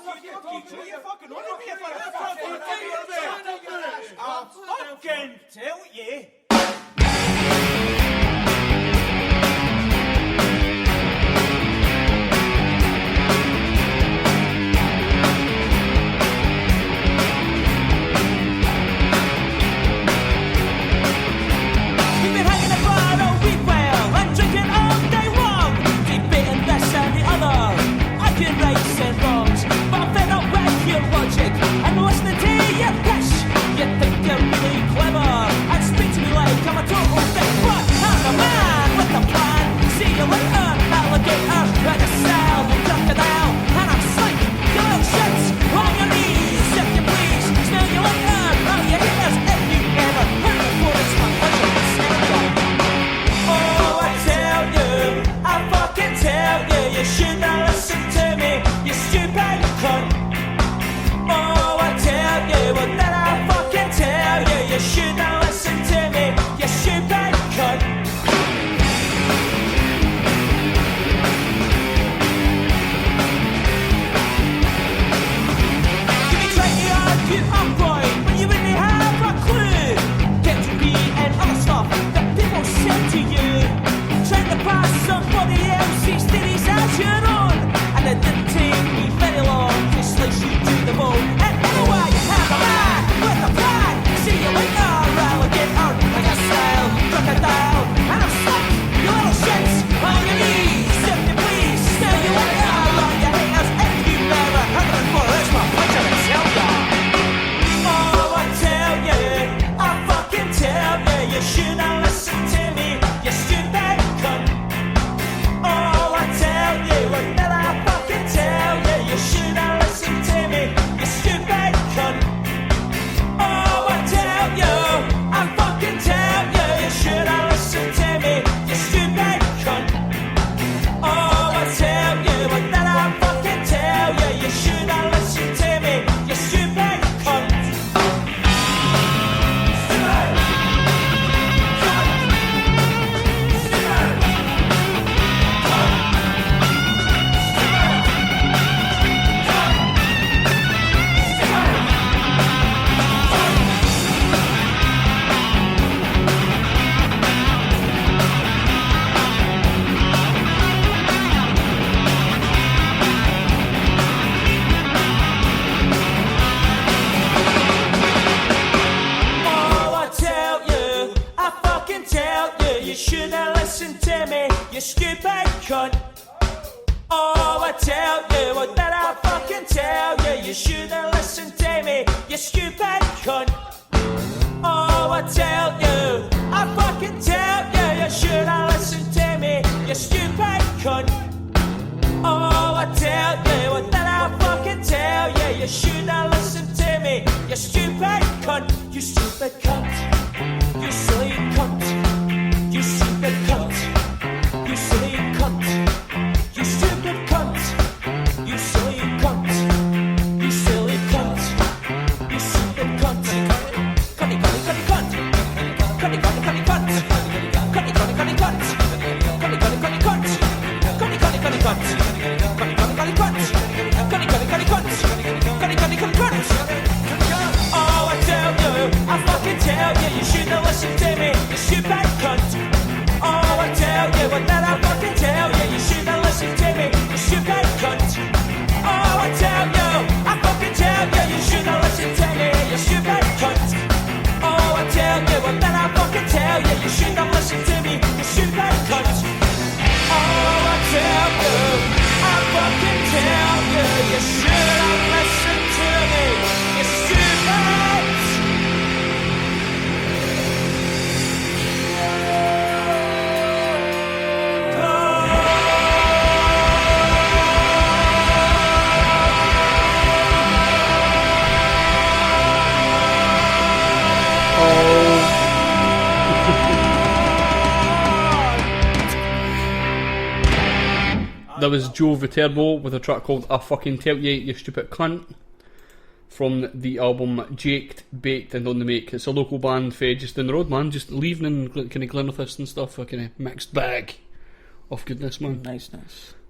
fucking tell you. And listening to your pish, you think you're really clever, and speak to me like I'm a total dick, but I'm a man with a plan. See you later, alligator, like a style, crocodile, and I'm slick, you little shits, on your knees, if you please, smell you later, all your haters, if you ever heard the chorus, my pleasure to smell you. Oh, I tell you, I fucking tell you, you should not listen to me, you stupid cunt. Oh, I tell you, what did I fucking tell you? You should not listen to me, you stupid cunt. You be trying to argue upright, but you really have a clue. Get to be and other stuff that people said to you. Trying to pass somebody else's theories as your own, and it didn't take me very long to slice you to the bone. And anyway, have a man with a plan. See you later, alligator, like a style, crocodile, and I'm stuck, you little shits, on your knees, if you please. Smell you later, all your haters, if you never heard it before, it's my pleasure to tell ya. Oh, I tell you, I fucking tell you, you should not listen to me, you stupid cunt. Oh, I tell you, what did I fucking tell you? You should not listen to me, you stupid cunt. Oh, I tell you, I fucking tell you, you should not listen to me, you stupid cunt. Oh, I tell you, what did I fucking tell you? You should not listen to me, you stupid cunt. Oh, I tell you, I fucking tell you, you should not listen to me, you stupid cunt. Oh, I tell you, what did I fucking tell you? You should not listen to me, you stupid cunt. Oh, I tell you, I fucking tell you, you should not listen to me, you stupid cunt. Oh, I tell you, what did I fucking tell you? You should not listen to me, you stupid cunt. You stupid cunt. You silly cunt. You stupid cunt. You silly cunt. You stupid cunt. You silly cunt. You silly cunt. You stupid cunt. Cunny, cunny, cunny, cunt. Cunny, cunny, cunny, cunt. Cunny, cunny, cunny, cunt. Cunny, cunny, cunny, cunt. Cunny, cunny, cunny, cunt. Cunny, cunny, cunny, cunt. Cunny, cunny, cunny, cunt. Cunny, cunny, cunny, cunt. Oh, I tell you, I fucking tell you, you should not listen to me, you stupid cunt. Oh, I tell you, what did I fucking tell you? You should not listen to me, you stupid cunt. Oh, I tell you, I fucking tell you, you should not listen to me, you stupid cunt. Oh, I tell you, what did I fucking tell you? You should not listen to me, you stupid cunt. Oh, I tell you, I fucking tell you, you should not listen to me, you stupid. There was Joe Viterbo with a track called I Fucking Tell You, You Stupid Cunt, from the album Jaked, Baked and On The Make. It's a local band for just down the road, man, just leaving in kind of Glenrothes and stuff, a kind of mixed bag of goodness, man. Nice.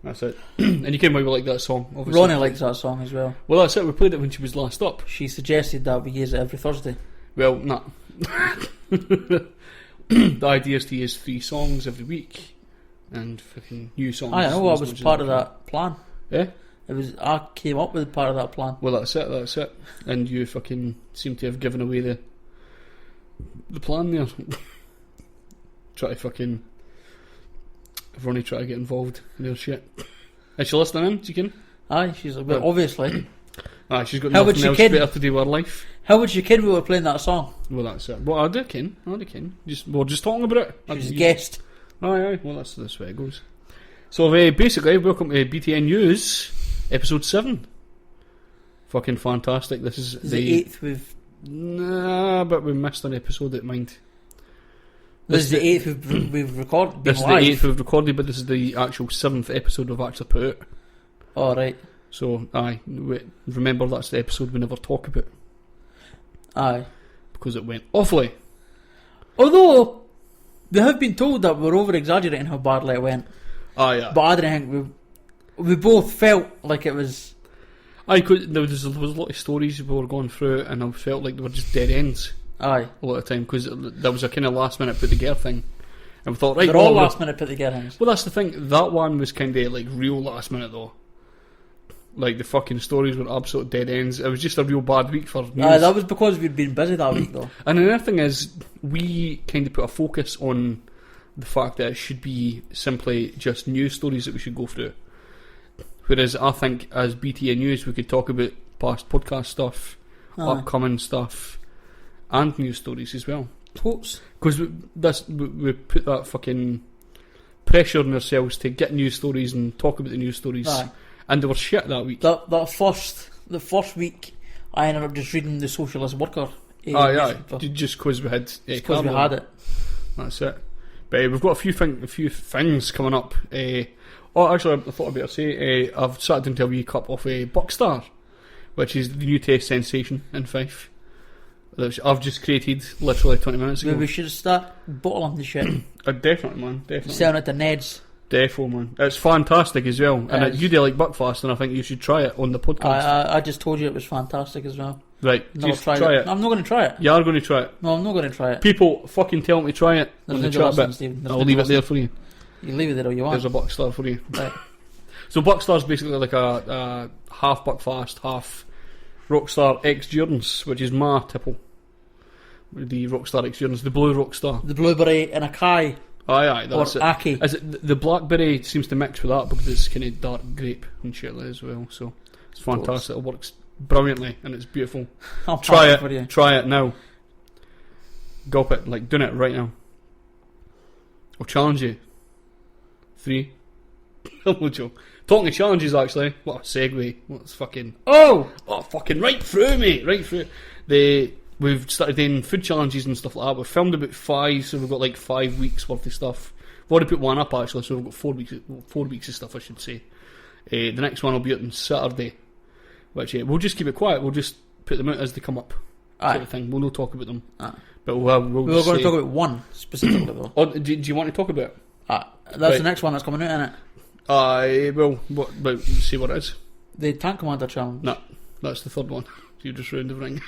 That's it. And you can maybe like that song, obviously. Ronnie likes that song as well. Well, that's it. We played it when she was last up. She suggested that we use it every Thursday. Well, nah. The idea is to use 3 songs every week and fucking new songs. I know, I was part of that plan. Yeah? I came up with part of that plan. Well, that's it. And you fucking seem to have given away the plan there. Try to fucking... Ronnie try to get involved in their shit. Is she listening in? She can? Aye, she's a bit, obviously. Aye, she's got How would nothing she else kid? better to do with her life. How would you kid we were playing that song? Well, that's it. Well, I do ken. We're just talking about it. She was a guest. Aye. Well, that's the way it goes. So, basically, welcome to BTN News, episode 7. Fucking fantastic. This is the 8th we've... Nah, but we missed an episode at mind. This is the 8th we've recorded. This is the 8th we've recorded, but this is the actual 7th episode we've actually put out. Oh, right. So, remember that's the episode we never talk about. Aye. Because it went awfully. Although, we have been told that we're over-exaggerating how badly it went. Yeah. But I didn't think we both felt like it was... There was a lot of stories we were going through, and I felt like they were just dead ends. Aye. A lot of time, because there was a kind of last minute put together thing. And we thought, right, they're all last minute put together things. Well, that's the thing. That one was kind of like real last minute though. Like the fucking stories were absolute dead ends. It was just a real bad week for news. That was because we'd been busy that week though. And another thing is, we kind of put a focus on the fact that it should be simply just news stories that we should go through. Whereas I think as BTN News we could talk about past podcast stuff, upcoming stuff, and news stories as well. Totes. Because we put that fucking pressure on ourselves to get news stories and talk about the news stories. Aye. And they were shit that week. The first week, I ended up just reading the Socialist Worker. Aye. Just because we had because we had it. That's it. But we've got a few things coming up. Actually, I thought I'd better say I've sat down to a wee cup of Bombskare, which is the new taste sensation in Fife. Which I've just created literally 20 minutes ago. Maybe we should start bottling the shit. Definitely, man. Definitely. Selling it to Ned's. Defo, man. It's fantastic as well. And you do like Buckfast, and I think you should try it on the podcast. I just told you it was fantastic as well. Right, just try it. No, I'm not going to try it. You are going to try it. No, I'm not going to try it. People fucking tell me to try it. There's on the no chat bit. Stephen. I'll leave it there for you. You leave it there all you want. There's a Buckstar for you. Right. So Buckstar's basically like a half Buckfast, half Rockstar X Jordans, which is my tipple. The Rockstar X Jordans, the blue Rockstar. The blueberry and a Kai. Aye, that's or it. Aki. Is it the blackberry seems to mix with that because it's kind of dark grape and shit like as well. So it's fantastic. It works brilliantly and it's beautiful. I'll try it. For you. Try it now. Gulp it, like doing it right now. I'll challenge you. 3. No joke. Talking of challenges, actually, what a segue. What's fucking fucking right through, mate. Right through. We've started doing food challenges and stuff like that. We've filmed about 5, so we've got like 5 weeks worth of stuff. We've already put one up actually, so we've got 4 weeks of stuff, I should say. The next one will be out on Saturday, which we'll just keep it quiet. We'll just put them out as they come up, sort of thing. We'll not talk about them, but we were going to talk about one specifically though. Oh, do you want to talk about it? That's right. The next one that's coming out, isn't it? Well, see what it is. The Tank Commander Challenge. No, that's the third one. You just ruined everything.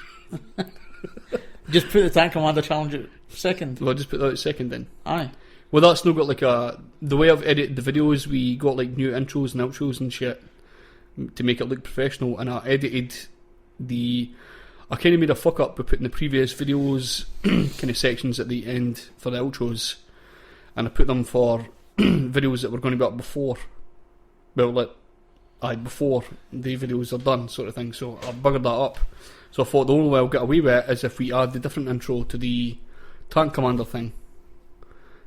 Just put the Tank Commander Challenge at second. Well, just put that at second then. Aye. Well, that's not got like the way I've edited the videos, we got like new intros and outros and shit to make it look professional, and I edited I kind of made a fuck up by putting the previous videos kind of sections at the end for the outros, and I put them for videos that were going to be up before. Well, before the videos are done, sort of thing. So I buggered that up. So I thought the only way I'll get away with it is if we add the different intro to the Tank Commander thing.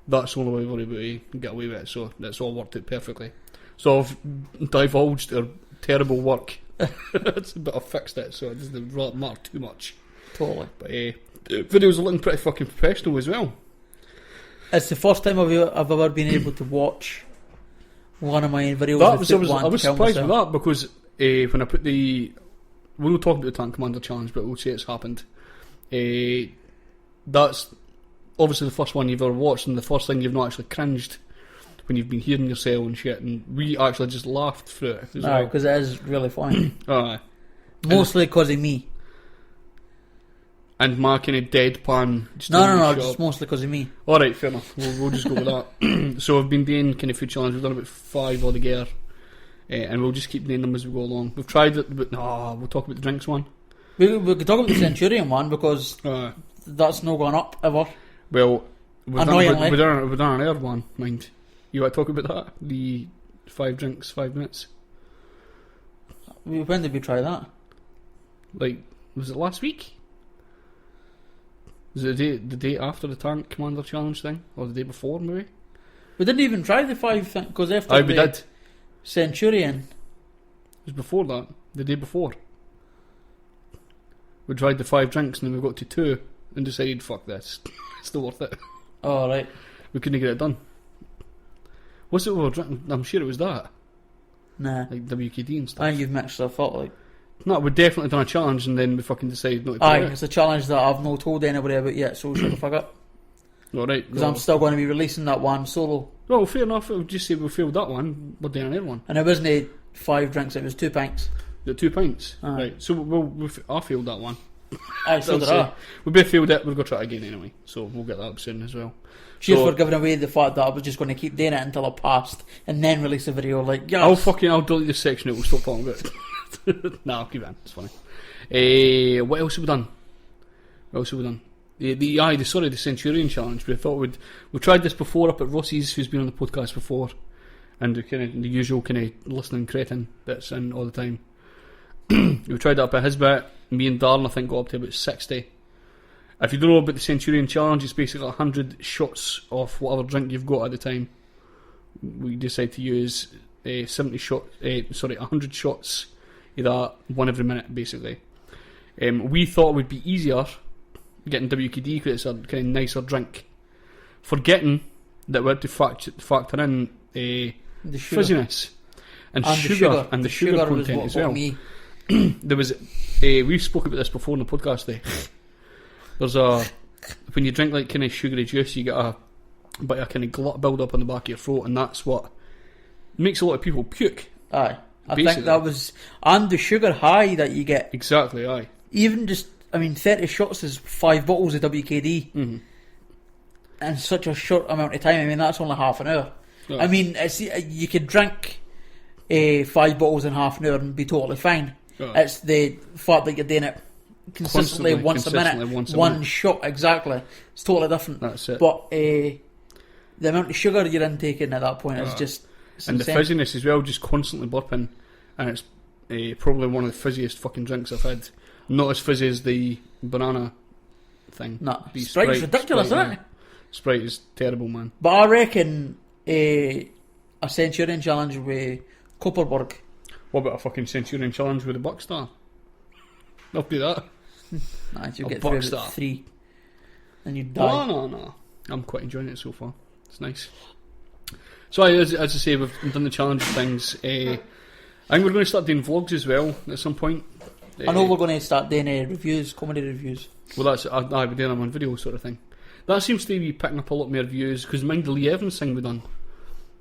That's the only way we're able to get away with it. So that's all worked out perfectly. So I've divulged our terrible work. But I've fixed it, so it doesn't matter too much. Totally. But the videos are looking pretty fucking professional as well. It's the first time I've ever been able to watch one of my videos. I was surprised with that because when I put we'll talk about the Tank Commander Challenge, but we'll say it's happened. That's obviously the first one you've ever watched and the first thing you've not actually cringed when you've been hearing yourself and shit, and we actually just laughed through it as No, well. because it is really funny. Aye. Mostly because of me. And my kind of deadpan. No, just mostly because of me. Alright, fair enough. We'll just go with that. So I've been doing kind of food challenge. We've done about 5 altogether. And we'll just keep doing them as we go along. We've tried it, but no, we'll talk about the drinks one. We could talk about the Centurion one because Aye. that's not going up ever. Well, we've Annoyingly. done an air one, mind. You want to talk about that? The 5 drinks, 5 minutes? When did we try that? Like, was it last week? Was it the day after the Tank Commander Challenge thing? Or the day before, maybe? We didn't even try the 5 thing because after Aye, the we did. It Centurion, was before that. The day before. We tried the 5 drinks and then we got to 2 and decided, fuck this. It's not worth it. oh right, We couldn't get it done. What's it we were drinking? I'm sure it was that. nah. Like WKD and stuff. I think you've mixed stuff up. Like, No, we'd definitely done a challenge and then we fucking decided not to aye, do it. it's a challenge that I've not told anybody about yet, so shut the fuck up. Alright. Because I'm still going to be releasing that one solo, Well, fair enough. We'll just say we failed that one. We're doing another one. and it wasn't 5 drinks; it was 2 pints. The 2 pints. Aye. Right. So I failed that one. Aye, so did I. We both failed it. We're going to try it again anyway. So we'll get that up soon as well. Cheers So- for giving away the fact that I was just going to keep doing it until I passed, and then release a video. Like, yes. I'll delete this section out. We'll stop talking about it. Nah, I'll keep it in. It's funny. What else have we done? The Centurion challenge. We thought we tried this before up at Rossi's, who's been on the podcast before, and the usual kind of listening cretin that's in all the time. We tried that up at his bit. Me and Darren, I think, got up to about 60. If you don't know about the Centurion challenge, it's basically 100 shots of whatever drink you've got at the time. We decided to use 100 shots of that, one every minute, basically. We thought it would be easier getting WKD because it's a kind of nicer drink, forgetting that we had to factor in the sugar. fizziness and And sugar and the sugar was content what as got well. me. There was we spoke about this before in the podcast. There's when you drink like kind of sugary juice, you get a bit of kind of glut build up on the back of your throat, and that's what makes a lot of people puke. Aye, I Basically. think that was, and the sugar high that you get. Exactly, aye. Even just, 30 shots is 5 bottles of WKD, in such a short amount of time. That's only half an hour. Aye. It's, you could drink 5 bottles in half an hour and be totally fine. Aye. It's the fact that you're doing it consistently once a minute, one shot exactly. It's totally different. That's it. But the amount of sugar you're intaking at that point is just, it's And insane. the fizziness as well, just constantly burping, and it's probably one of the fizziest fucking drinks I've had. Not as fizzy as the banana thing. Nah, The Sprite's ridiculous, Sprite, isn't it? Sprite is terrible, man. But I reckon a Centurion challenge with Copperberg. What about a fucking Centurion challenge with a Buckstar? I'll do that. Nah, you'll A get through Buckstar. about 3 and you die. No. I'm quite enjoying it so far. It's nice. So, as I say, we've done the challenge things. I think we're going to start doing vlogs as well at some point. I know we're going to start doing reviews, comedy reviews. Well, that's we're doing them on video sort of thing. That seems to be picking up a lot more views because mind the Lee Evans thing we done.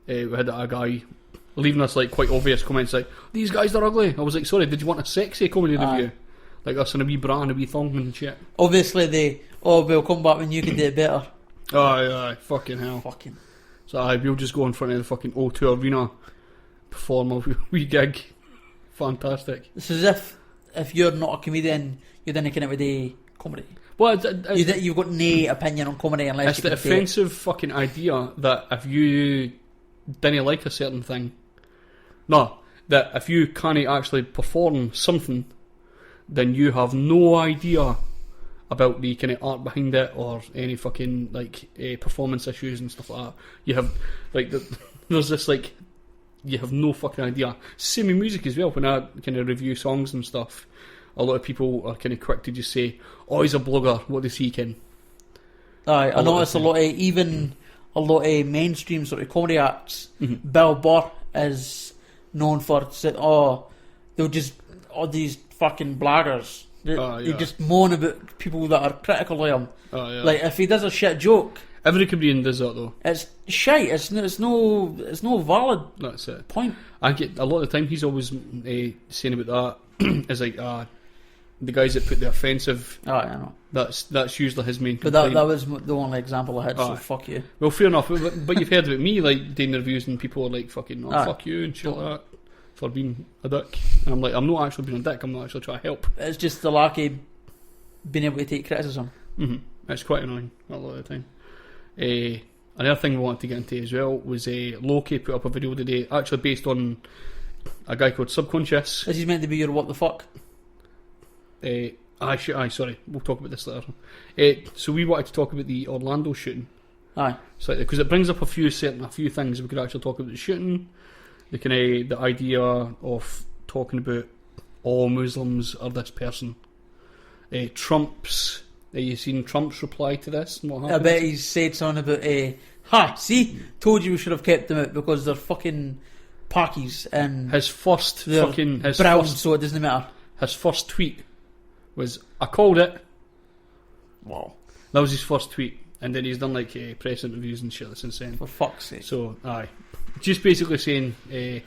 We had a guy leaving us like quite obvious comments like, "These guys are ugly." I was like, "Sorry, did you want a sexy comedy review? Like us in a wee bra and a wee thong and shit?" Obviously, we'll come back when you can do it better. Aye, fucking hell. Fucking. So we'll just go in front of the fucking O2 Arena, perform a wee gig. Fantastic. It's as if you're not a comedian, you're then kind of the comedy. Well, You've got no opinion on comedy unless it's you the can say it. offensive fucking idea that if you didn't like a certain thing, that if you can't actually perform something, then you have no idea about the kind of art behind it or any fucking performance issues and stuff like that. You have there's this you have no fucking idea. Same with music as well. When I kind of review songs and stuff, a lot of people are kind of quick to just say, "Oh, he's a blogger. What does he ken?" Aye, I notice a lot of mainstream sort of comedy acts. Bill Burr is known for they'll just these fucking blaggers. They just moan about people that are critical of him. Oh, yeah. Like if he does a shit joke, Every comedian does that though. It's shite. It's no valid That's it. point. I get a lot of the time. He's always saying about that is like the guys that put the offensive. Oh, I know. That's usually his main But complaint. that was the only example I had. So Aye. fuck you. Well, fair enough. But you've heard about me like doing reviews and people are like fucking Aye. fuck you and shit like that for being a dick. And I'm like, I'm not actually being a dick. I'm not actually trying to help. It's just the lack of being able to take criticism. It's quite annoying a lot of the time. Another thing we wanted to get into as well was Loki put up a video today, actually based on a guy called Subconscious. This is meant to be your what the fuck. Sorry, we'll talk about this later. So we wanted to talk about the Orlando shooting. Aye. Slightly, because it brings up a few things. We could actually talk about the shooting, the idea of talking about all Muslims are this person. Trump's. You seen Trump's reply to this? And what happened? I bet he's said something about see, told you we should have kept them out because they're fucking Pakis and His first they're fucking brown, so it doesn't matter. His first tweet was, "I called it." Wow. That was his first tweet, and then he's done like press interviews and shit. That's insane. For fuck's sake. So, just basically saying we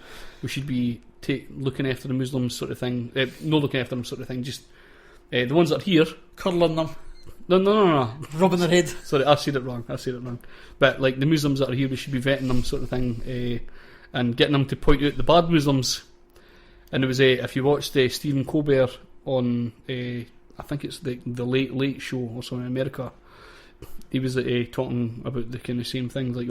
should be looking after the Muslims sort of thing. No looking after them sort of thing. Just the ones that are here. Curling them, No. rubbing their head. Sorry, I said it wrong. But like the Muslims that are here, we should be vetting them sort of thing, and getting them to point out the bad Muslims. And it was if you watched Stephen Colbert on I think it's the Late Show or something in America, he was talking about the kind of same thing, like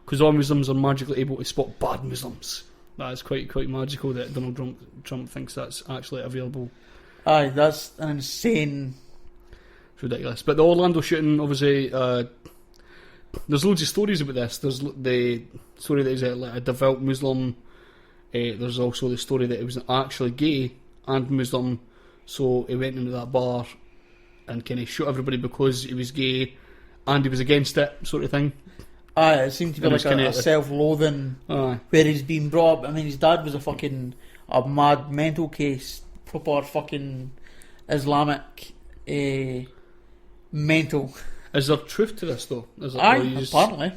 because all Muslims are magically able to spot bad Muslims. That is quite magical that Donald Trump thinks that's actually available. Aye, that's an insane. It's ridiculous. But the Orlando shooting, obviously, there's loads of stories about this. There's the story that he's like a devout Muslim. There's also the story that he was actually gay and Muslim, so he went into that bar and kind of shot everybody because he was gay and he was against it, sort of thing. Aye, it seemed to be like a self-loathing where he's been brought up. I mean, his dad was a mad mental case, proper fucking Islamic mental. Is there truth to this though? Apparently.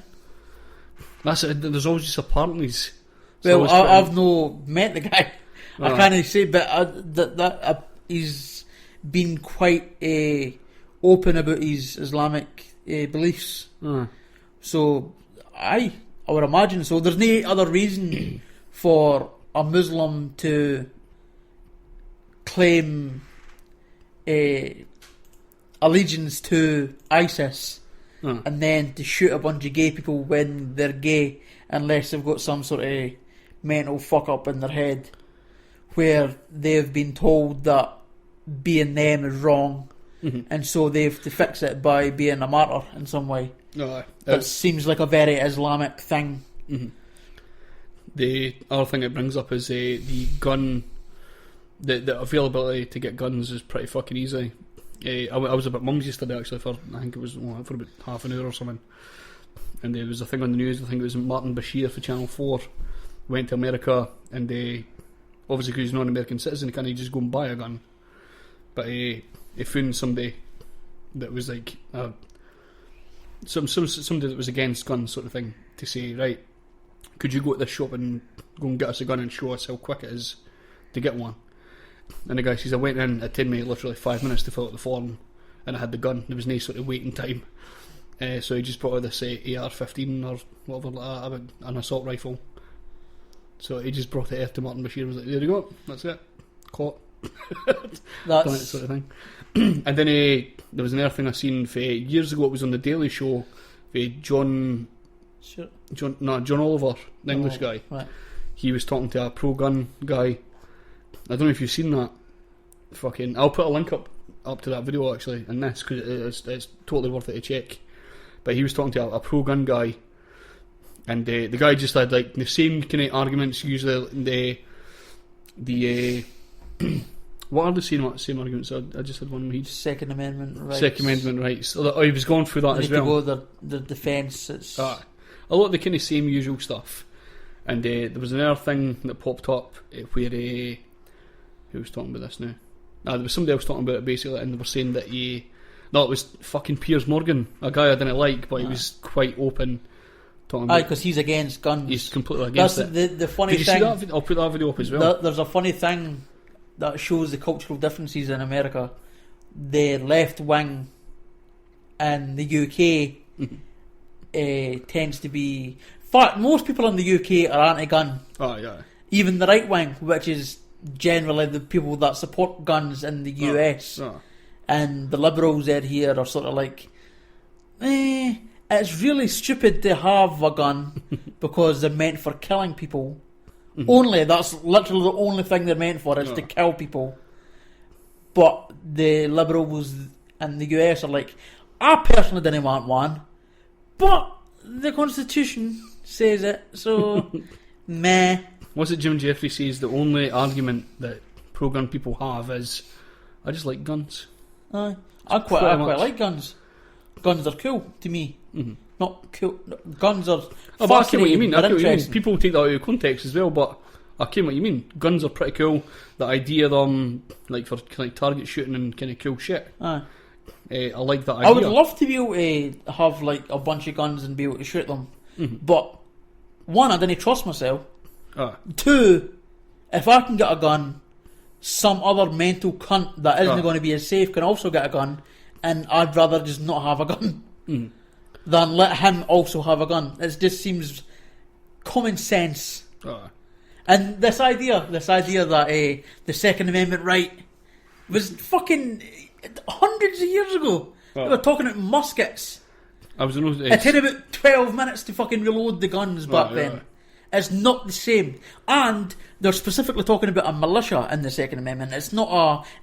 That's it. There's always just apparentlys. Well, I've no met the guy. I can't say, but he's been quite open about his Islamic beliefs. So, I would imagine so. There's no other reason for a Muslim to claim allegiance to ISIS and then to shoot a bunch of gay people when they're gay, unless they've got some sort of mental fuck up in their head where they've been told that being them is wrong, and so they have to fix it by being a martyr in some way. That seems like a very Islamic thing. The other thing it brings up is the gun. The availability to get guns is pretty fucking easy. I was up at Mum's yesterday actually for I think it was for about half an hour or something, and there was a thing on the news. I think it was Martin Bashir for Channel 4 went to America, and obviously because he's not an American citizen, he can't just go and buy a gun. But he found somebody that was like somebody that was against guns, sort of thing, to say, right, could you go to this shop and go and get us a gun and show us how quick it is to get one? And the guy says, I went in, it took me literally 5 minutes to fill out the form, and I had the gun. There was no sort of waiting time. So he just brought out this AR-15 or whatever like that, an assault rifle. So he just brought it here to Martin Bashir and was like, there you go, that's it, caught. That's that sort of thing. And then there was another thing I seen years ago. It was on the Daily Show. John Oliver, the English guy. Right. He was talking to a pro-gun guy. I don't know if you've seen that. I'll put a link up to that video actually in this because it's totally worth it to check. But he was talking to a pro-gun guy, and the guy just had like the same kind of arguments. Usually the what are the same arguments? I just had one. Second Amendment rights. Second Amendment rights. He was going through that as well. To go the defence. It's a lot of the kind of same usual stuff. And there was another thing that popped up where who was talking about this now? There was somebody else talking about it basically, and they were saying that No, it was fucking Piers Morgan, a guy I didn't like, but he was quite open. Talking about, because he's against guns. he's completely against That's it. the funny Did you thing. see that? I'll put that video up as well. There's a funny thing that shows the cultural differences in America. The left wing in the UK tends to be. In fact, most people in the UK are anti-gun. Oh, yeah. Even the right wing, which is generally the people that support guns in the US, and the liberals out here are sort of like, it's really stupid to have a gun because they're meant for killing people. Only, that's literally the only thing they're meant for, is to kill people. But the liberals in the US are like, I personally didn't want one, but the Constitution says it, so meh. What's it Jim Jeffrey says, the only argument that pro-gun people have is, I just like guns. I quite like guns. Guns are cool to me. Not cool. Guns are but I get what you fascinating, mean. they're I get what you mean. interesting. People take that out of context as well, but I get what you mean. Guns are pretty cool. The idea of them, like for like target shooting and kind of cool shit. Aye. I like that idea. I would love to be able to have like a bunch of guns and be able to shoot them. But one, I didn't trust myself. Two, if I can get a gun, some other mental cunt that isn't going to be as safe can also get a gun, and I'd rather just not have a gun than let him also have a gun. It just seems common sense. And this idea that the Second Amendment right was fucking hundreds of years ago. They were talking about muskets. It took about 12 minutes to fucking reload the guns back then. It's not the same. And they're specifically talking about a militia in the Second Amendment. It's not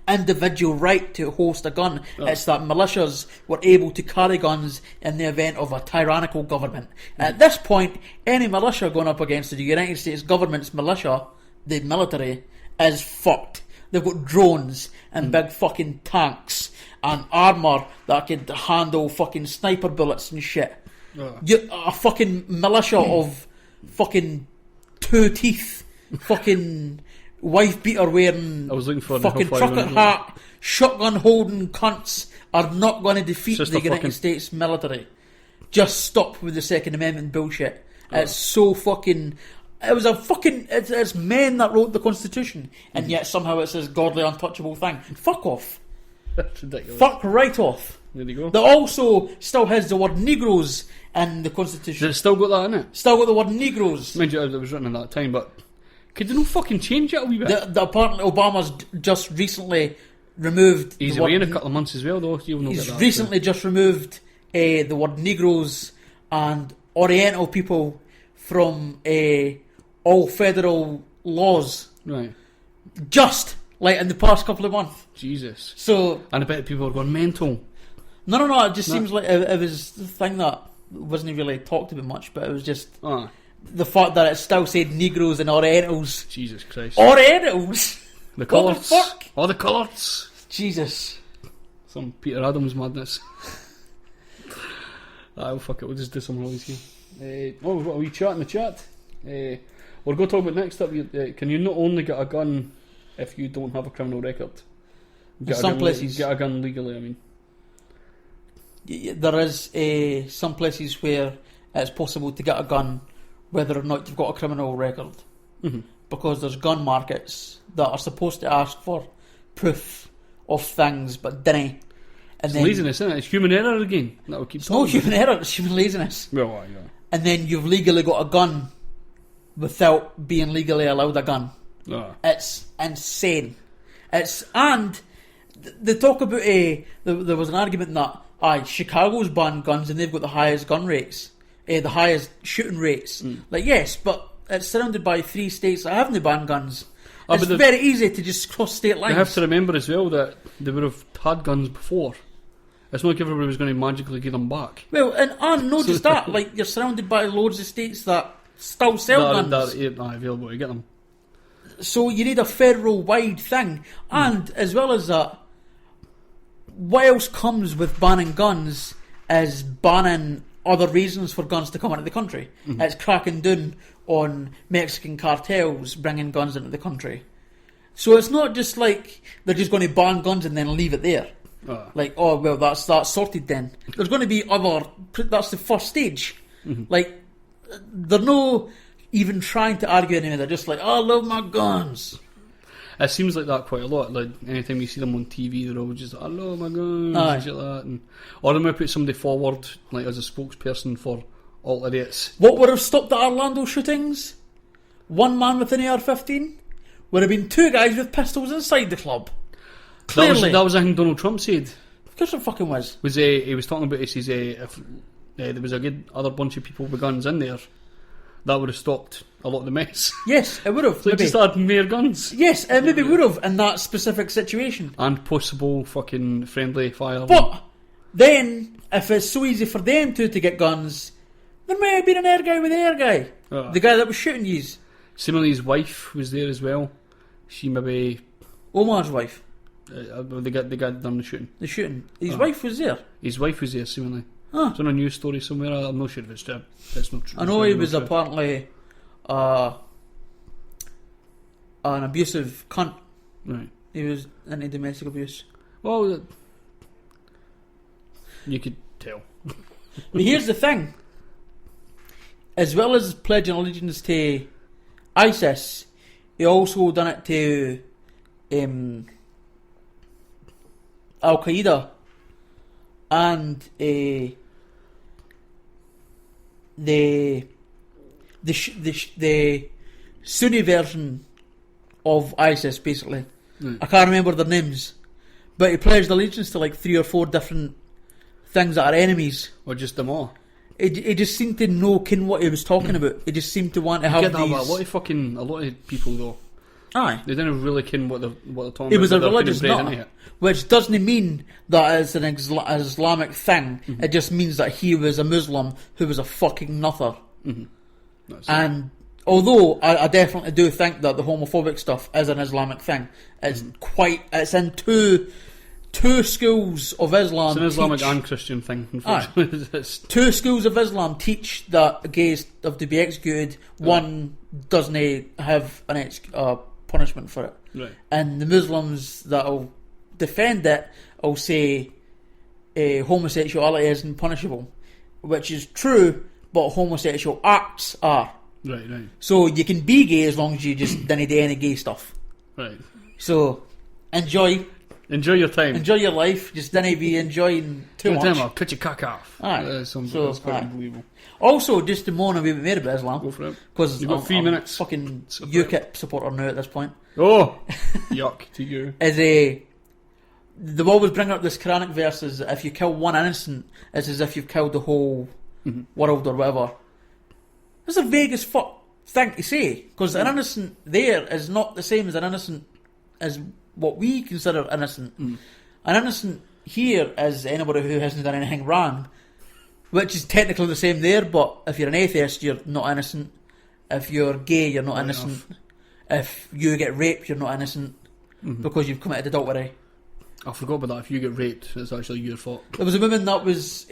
a individual right to host a gun. It's that militias were able to carry guns in the event of a tyrannical government. At this point, any militia going up against the United States government's militia, the military, is fucked. They've got drones and big fucking tanks and armour that could handle fucking sniper bullets and shit. A fucking militia of fucking 2 teeth, fucking wife beater wearing, fucking trucker hat, shotgun holding cunts are not going to defeat the United States military. Just stop with the Second Amendment bullshit. It's so fucking. It was a fucking. It's men that wrote the Constitution, and yet somehow it's this godly, untouchable thing. Fuck off. That's ridiculous. Fuck right off. There you go. That also still has the word Negroes in the Constitution. Does it still got that in it? Still got the word Negroes. Mind you, it was written in that time, but could they not fucking change it a wee bit? Apparently Obama's just recently removed. He's away in a couple of months as well, though. He's recently just removed the word Negroes and Oriental people from all federal laws. Right. Just like in the past couple of months. Jesus. So, and I bet people are going mental. No. It just seems like it was the thing that wasn't really talked about much, but it was just the fact that it still said Negroes and Orientals. Jesus Christ. Orientals? The colours. What the fuck? All the colours. Jesus. Some Peter Adams madness. Fuck it, we'll just do some of these here. We've got a wee chat in the chat. We're going to talk about next up. Can you not only get a gun if you don't have a criminal record? In some places. Get a gun legally, I mean. There is some places where it's possible to get a gun whether or not you've got a criminal record. Because there's gun markets that are supposed to ask for proof of things but didn't. It's laziness, isn't it? It's human error again. It's not human error, it's human laziness. Well, yeah. And then you've legally got a gun without being legally allowed a gun. It's insane. And they talk about there was an argument that Chicago's banned guns and they've got the highest gun rates, the highest shooting rates. Like, yes, but it's surrounded by 3 states that haven't banned guns. It's very easy to just cross state lines. You have to remember as well that they would have had guns before. It's not like everybody was going to magically give them back. Well, and not just that, like, you're surrounded by loads of states that still sell guns. That are available to get them. So you need a federal-wide thing. And as well as that, what else comes with banning guns is banning other reasons for guns to come into the country. It's cracking down on Mexican cartels bringing guns into the country. So it's not just like they're just going to ban guns and then leave it there. Like, oh well, that's sorted then. There's going to be other. That's the first stage. Like, they're no even trying to argue anymore. They're just like, oh, I love my guns. It seems like that quite a lot. Like, anytime you see them on TV, they're always just, I love my guns, and shit like that. Or they might put somebody forward, like, as a spokesperson for all idiots. What would have stopped the Orlando shootings? One man with an AR-15? Would have been two guys with pistols inside the club. Clearly. That was a thing Donald Trump said. Of course it fucking was. He was talking about, he says, if there was a good other bunch of people with guns in there, that would have stopped a lot of the mess. Yes, it would have. So just add more guns. Yes, it maybe would have in that specific situation. And possible fucking friendly fire. But then, if it's so easy for them to get guns, there may have been an air guy with the air guy. The guy that was shooting yous. Similarly, his wife was there as well. She maybe... Omar's wife. The guy done the shooting. The shooting. His wife was there. His wife was there, seemingly. It's on a news story somewhere. I'm not sure if it's true. It's not true. I know he was apparently an abusive cunt. Right. He was into domestic abuse. Well, you could tell. But here's the thing. As well as pledging allegiance to ISIS, he also done it to Al Qaeda and the Sunni version of ISIS, basically. I can't remember their names, but he pledged allegiance to like 3 or 4 different things that are enemies. Or just them all. He just seemed to know what he was talking about. He just seemed to want to have these... A lot of people though. Aye. They didn't really ken what they're talking about. He was a religious nut, which doesn't mean that it's an Islamic thing. It just means that he was a Muslim who was a fucking nutter. And although I definitely do think that the homophobic stuff is an Islamic thing, it's it's in two schools of Islam. It's an Islamic and Christian thing, unfortunately. Two schools of Islam teach that gays have to be executed. One doesn't have an punishment for it. Right. And the Muslims that'll defend it will say homosexuality isn't punishable, which is true, but homosexual acts are. Right. So you can be gay as long as you just don't do any gay stuff. Right. So enjoy your time. Enjoy your life. Just don't be enjoying too much. I'll cut your cock off. Aye. So that's quite unbelievable. Also, just to moan a wee bit more about Islam. Go for it. Because you've got 3 minutes. Fucking UKIP supporter now at this point. Oh, yuck to you. They've always bring up this Quranic verse as if you kill one innocent, it's as if you've killed the whole world or whatever. That's a vague as fuck thing to say, because an innocent there is not the same as an innocent as what we consider innocent. An innocent here is anybody who hasn't done anything wrong, which is technically the same there, but if you're an atheist, you're not innocent. If you're gay, you're not innocent. If you get raped, you're not innocent because you've committed adultery. I forgot about that. If you get raped, it's actually your fault. There was a woman that was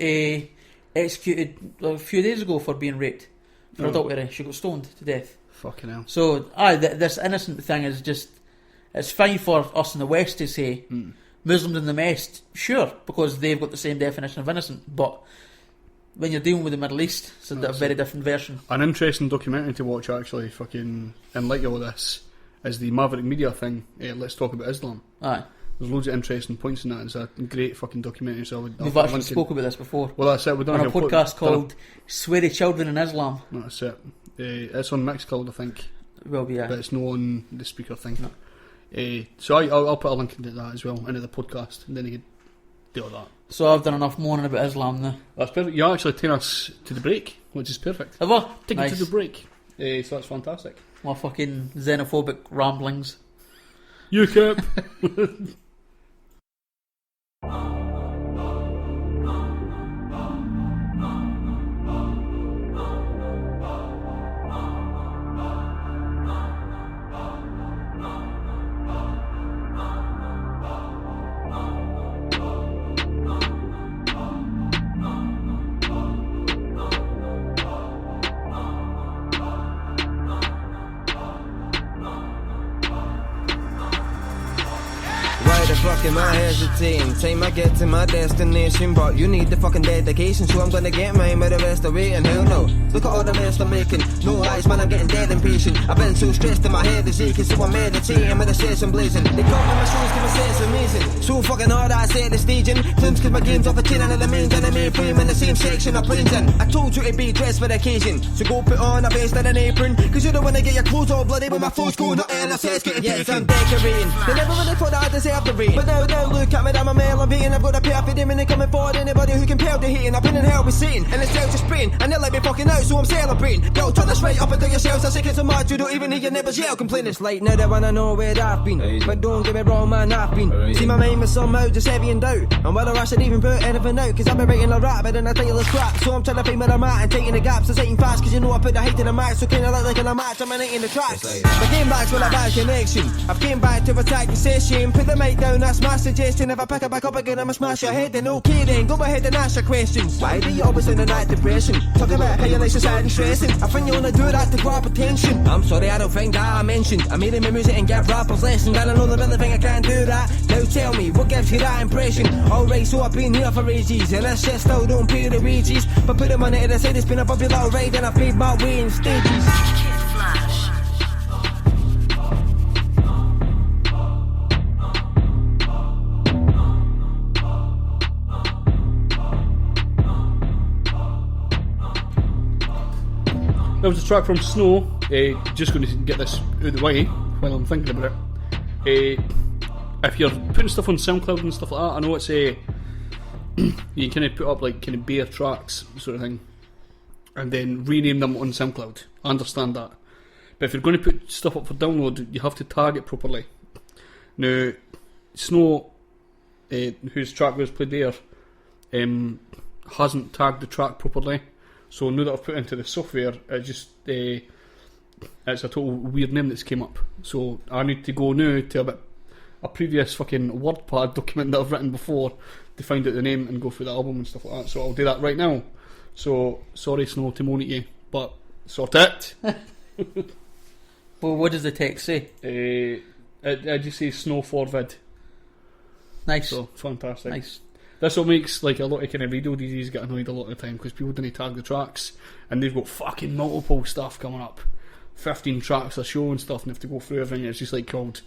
executed a few days ago for being raped for adultery. She got stoned to death. Fucking hell. So, this innocent thing is just... It's fine for us in the West to say Muslims in the West, sure, because they've got the same definition of innocent, but when you're dealing with the Middle East, it's a very different version. An interesting documentary to watch, actually, fucking in light of all this, is the Maverick Media thing, Let's Talk About Islam. Aye. There's loads of interesting points in that. It's a great fucking documentary. So we've actually spoke about this before. Well, that's it. We've done on a podcast called Sweary Children in Islam. That's it. It's on Mixcloud, I think. It will be, yeah. But it's not on the speaker thing. No. So I'll put a link into that as well, into the podcast, and then you can deal with that. So I've done enough moaning about Islam now. That's perfect. You actually take us to the break, which is perfect. Have I? Take nice. it to the break. So that's fantastic. My fucking xenophobic ramblings. UKIP. fucking my hesitating. Time I get to my destination, but you need the fucking dedication, so I'm gonna get mine with the rest of waiting. Hell no, look at all the mess I'm making. No eyes, man, I'm getting dead impatient. I've been so stressed and my head is aching, so I'm meditating with a session blazing. They call me my shows cause my set's amazing. So fucking hard I set the staging. Films cause my game's off a 10 and the main and the main frame in the same section of planes in. I told you to be dressed for the occasion, so go put on a vest and an apron, cause you don't wanna get your clothes all bloody when my flow's going up and the set's getting taken. I'm decorating. They never really thought that I deserved the rain, but now look at me, I'm elevating. I've got a perfect image coming forward. Anybody who compelled the hating, I've been in hell with Satan, and it's just spraying, and they let me fucking out, so I'm celebrating. Yo, turn this right up into yourselves. I say it's so much you don't even hear your neighbours yell complaining. It's like now they wanna know where I've been, but don't get me wrong, man, I've been. See, my mind was somehow just heavy and doubt, and whether I should even put anything out, cause I've been writing a rap, but then I tell you this crap. So I'm trying to find where I'm at and taking the gaps, and taking fast, cause you know I put the height in the max, so kinda like in a match, I'm in the tracks. My game back's with a bad connection. I've came back to attack the session. Put the mic down, that's my suggestion. If I pick it back up again, I'ma smash your head. Then okay then, go ahead and ask your questions. Why do you always in that depression? Talk about how your life's so sad and stressing. I think you wanna do that to grab attention. I'm sorry, I don't think that I mentioned I made my music and give rappers lessons. I don't know the really thing I can't do that. Now tell me, what gives you that impression? Alright, so I've been here for ages, and this shit still don't pay the wages. But put them on it to the side, it's been a popular ride, and I've paid my way in stages. That was a track from Snow. Just going to get this out of the way while I'm thinking about it. If you're putting stuff on SoundCloud and stuff like that, I know it's you kind of put up like kind of bare tracks sort of thing, and then rename them on SoundCloud. I understand that, but if you're going to put stuff up for download, you have to tag it properly. Now, Snow, whose track was played there, hasn't tagged the track properly. So now that I've put it into the software, it just it's a total weird name that's came up. So I need to go now to a previous fucking WordPad document that I've written before to find out the name and go through the album and stuff like that. So I'll do that right now. So sorry, Snow, to moan at you, but sort it. Well, what does the text say? It just says Snow Forvid. Nice. So fantastic. Nice. That's what makes like a lot of kind of radio DJs get annoyed a lot of the time, because people didn't tag the tracks and they've got fucking multiple stuff coming up, 15 tracks a show and stuff, and they have to go through everything. It's just like called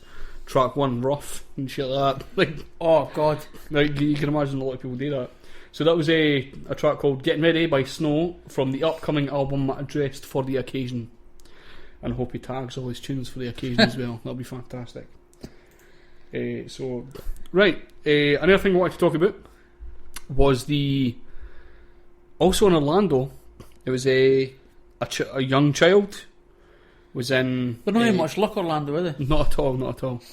track 1 rough and shit like that. Like, oh god, like you can imagine a lot of people do that. So that was a track called Getting Ready by Snow from the upcoming album Dressed for the Occasion, and I hope he tags all his tunes for the occasion as well. That'll be fantastic. So right, another thing I wanted to talk about was also in Orlando. It was a young child was in. They're not even much luck, Orlando, are they? Not at all.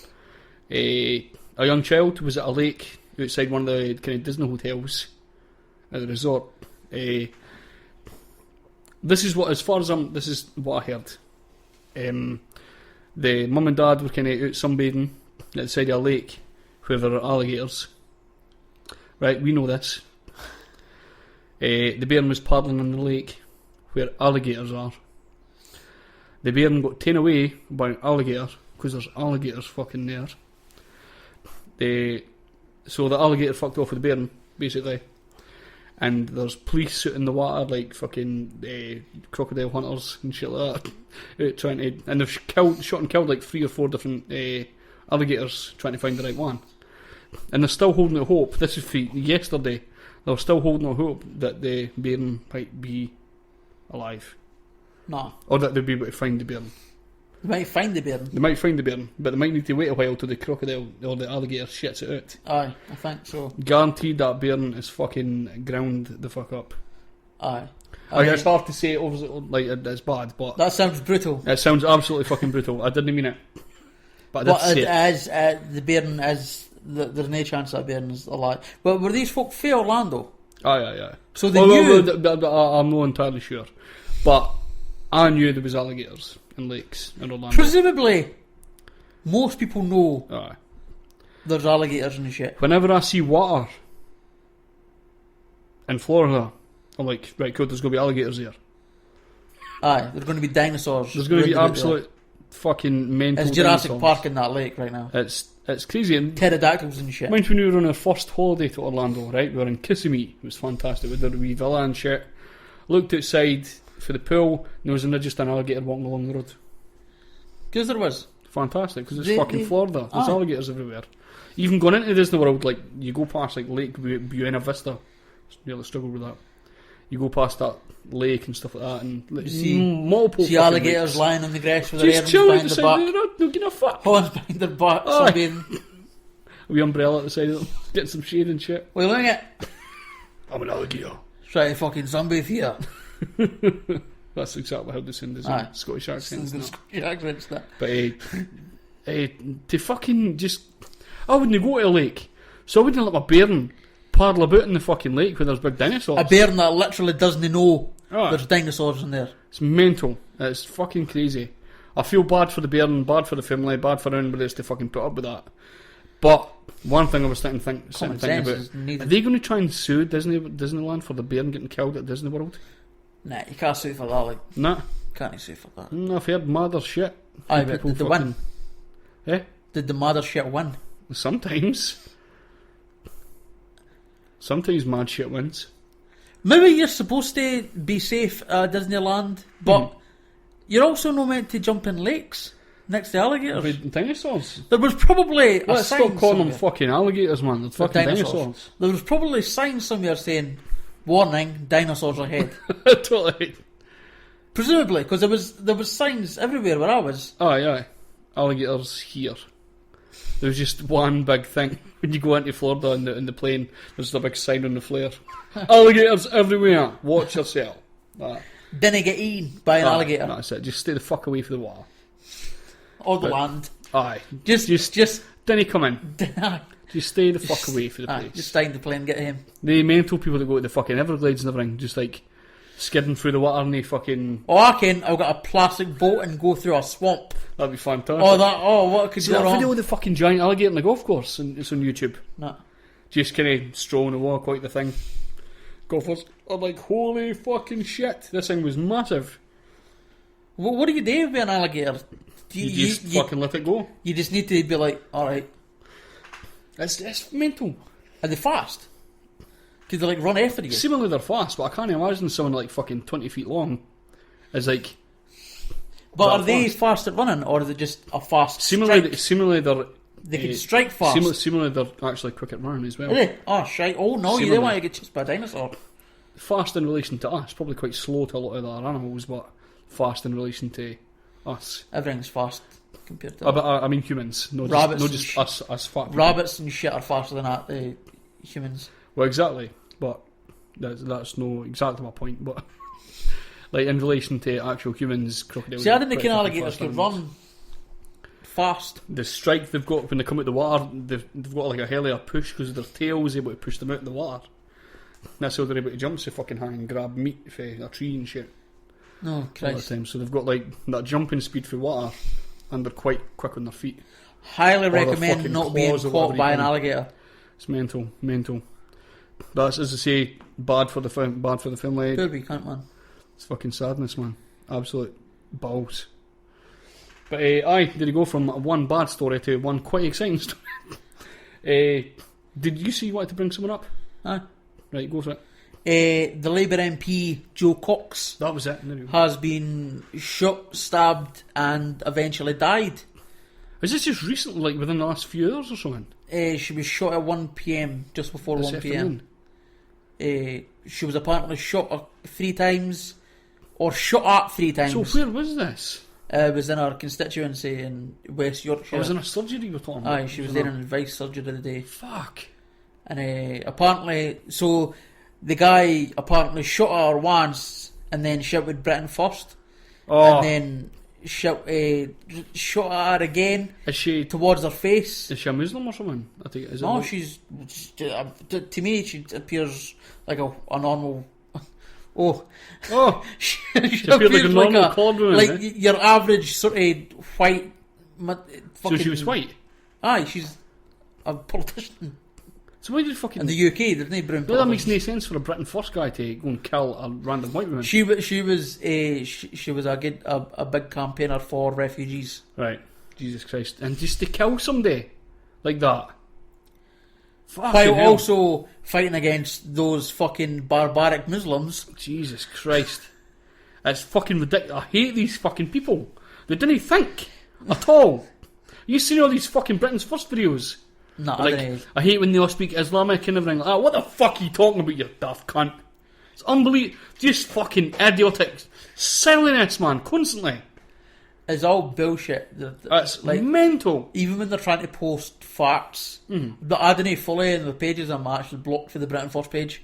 A young child was at a lake outside one of the kind of Disney hotels at the resort. This is what, as far as this is what I heard. The mum and dad were kind of out sunbathing at the side of a lake where there are alligators. Right, we know this. The bairn was paddling in the lake where alligators are. The bairn got taken away by an alligator because there's alligators fucking there. So the alligator fucked off with the bairn, basically. And there's police out in the water, like fucking crocodile hunters and shit like that, and they've shot and killed like 3 or 4 different alligators trying to find the right one. And they're still holding out hope. This is for yesterday. They're still holding out hope that the bairn might be alive. No. Or that they'll be able to find the bairn. They might find the bairn. They might find the bairn, but they might need to wait a while till the crocodile or the alligator shits it out. Aye, I think so. Guaranteed that bairn is fucking ground the fuck up. Aye. It's hard to say, obviously, like it's bad, but that sounds brutal. It sounds absolutely fucking brutal. I didn't mean it, but I did say it. As the bairn is, there's no chance that bairn is alive. But were these folk from Orlando? Aye. So they knew. I'm not entirely sure, but I knew there was alligators in lakes in Orlando. Presumably, most people know. Aye. There's alligators and shit. Whenever I see water in Florida, I'm like, right, cool, there's going to be alligators there. Aye, there's going to be dinosaurs. There's going to be absolute fucking mental. It's Jurassic dinosaurs. Park in that lake right now. It's It's crazy. And Pterodactyls and shit. mind when we were on our first holiday to Orlando, right? We were in Kissimmee. It was fantastic. We did a wee villa and shit. Looked outside for the pool, and there was just an alligator walking along the road. Because there was. Fantastic, because it's They- fucking they- Florida. There's alligators everywhere. Even going into Disney World, like, you go past, like, Lake Buena Vista. Nearly struggled with that. You go past that lake and stuff like that, and like, see- multiple See fucking alligators lakes. lying on the grass with their Just arms chilling at behind the their side of back. the road, no giving a fuck. Horns behind their back. Aye. Sunbathing. A wee umbrella at the side of them, getting some shade and shit. What are you looking at? I'm an alligator. Try to fucking sunbathe here. That's exactly how they sound, isn't Aye. it? Scottish accents. No. Accents, that. But to fucking just, I wouldn't go to a lake, so I wouldn't let my bairn paddle about in the fucking lake where there's big dinosaurs. A bairn that literally doesn't know Aye. there's dinosaurs in there. It's mental. It's fucking crazy. I feel bad for the bairn, bad for the family, bad for anybody else to fucking put up with that. But one thing I was sitting Common thinking sense about: is needed. are they going to try and sue Disneyland for the bairn getting killed at Disney World? Nah, you can't sue for that. Like, Nah, can't you sue for that? I've heard madder shit. Aye, but People did they fucking- win? Eh? Did the mother shit win? Sometimes mad shit wins. Maybe you're supposed to be safe at Disneyland, but you're also not meant to jump in lakes next to alligators. With dinosaurs. There was probably a Let's sign stop calling them somewhere. fucking alligators, man. They're For fucking dinosaurs. There was probably signs somewhere saying, "Warning, dinosaurs ahead." Totally. Presumably, because there was signs everywhere where I was. Aye. Alligators here. There's just one big thing. When you go into Florida in the plane, there's a big sign on the flare. Alligators everywhere. Watch yourself. Didn't get eaten by an alligator That's it. Just stay the fuck away from the water. or the land. Aye. Just Didn't come in. Just stay the fuck away from the place. just stay in the plane, get him. The mental people that go to the fucking Everglades and everything, just like skidding through the water and they fucking... Oh, I can. I've got a plastic boat and go through a swamp. That'd be fantastic. What could See go that wrong? video of the fucking giant alligator on the golf course? And it's on YouTube. No. Just kind of strolling the walk like the thing. Golfers are like, holy fucking shit, this thing was massive. What do you do with an alligator? You just fucking let it go. You just need to be like, alright. It's mental. Are they fast? Do they like run after you? Seemingly they're fast, but I can't imagine someone like fucking 20 feet long is like... But that are they fast. fast at running, or are they just a fast Seemingly strike? they're... They can strike fast. Seemingly they're actually quick at running as well. Really? Oh, shite. Oh, no, you Seemingly. don't want to get chased by a dinosaur. Fast in relation to us, probably quite slow to a lot of the other animals, but fast in relation to us. Everything's fast compared to I mean humans, Rabbits not and just us fat people. rabbits and shit are faster than humans. Well, exactly, but that's no exactly my point. But like in relation to actual humans, crocodiles. See, I are didn't pretty think fucking alligators fast could animals. run fast. The strike they've got when they come out the water, they've got like a hell of a push because their tail is able to push them out of the water. That's how they're able to jump so fucking high and grab meat for a tree and shit. No, A lot of Christ. times. So they've got like that jumping speed for water, and they're quite quick on their feet. Highly their recommend fucking not being claws or caught whatever by you an call alligator. It's mental. That's, as I say, bad for the family. Could be, can't man. It's fucking sadness, man. Absolute balls. But aye, did he go from one bad story to one quite exciting story? Did you see you wanted to bring someone up? Aye. Right, go for it. The Labour MP Joe Cox That was it. There you go. has been shot, stabbed, and eventually died. Is this just recently, like within the last few hours or something? She was shot at 1 p.m, just before This 1 p.m. afternoon? She was apparently shot 3 times, or shot at 3 times. So where was this? It was in our constituency in West Yorkshire. I was in a surgery we're talking about. Aye, she was there in advice surgery the day. Fuck. And apparently, so the guy apparently shot her once and then shouted Britain first. Oh, And then shot at her again is she towards her face. a Muslim or something? I think is it No, like- she's to me she appears like a normal. Oh, Oh, she appeared like a appears normal cod woman, like eh? your average sort of white. so she was white. Aye, she's a politician So why did fucking... in the UK. There's no brown Well, that makes politicians. no sense for a Britain first guy to go and kill a random white woman. She was a big campaigner for refugees. Right, Jesus Christ. And just to kill somebody. like that. Fucking While hell. also fighting against those fucking barbaric Muslims. Jesus Christ. It's fucking ridiculous. I hate these fucking people. They didn't think at all. You seen all these fucking Britain's First videos? Nah, I Like, don't I hate when they all speak Islamic and everything like that. What the fuck are you talking about, you daft cunt? It's unbelievable. Just fucking idiotic silliness, man, constantly. It's all bullshit. It's like, mental. even when they're trying to post facts, but I don't fully in the pages I'm actually blocked for the Britain First page.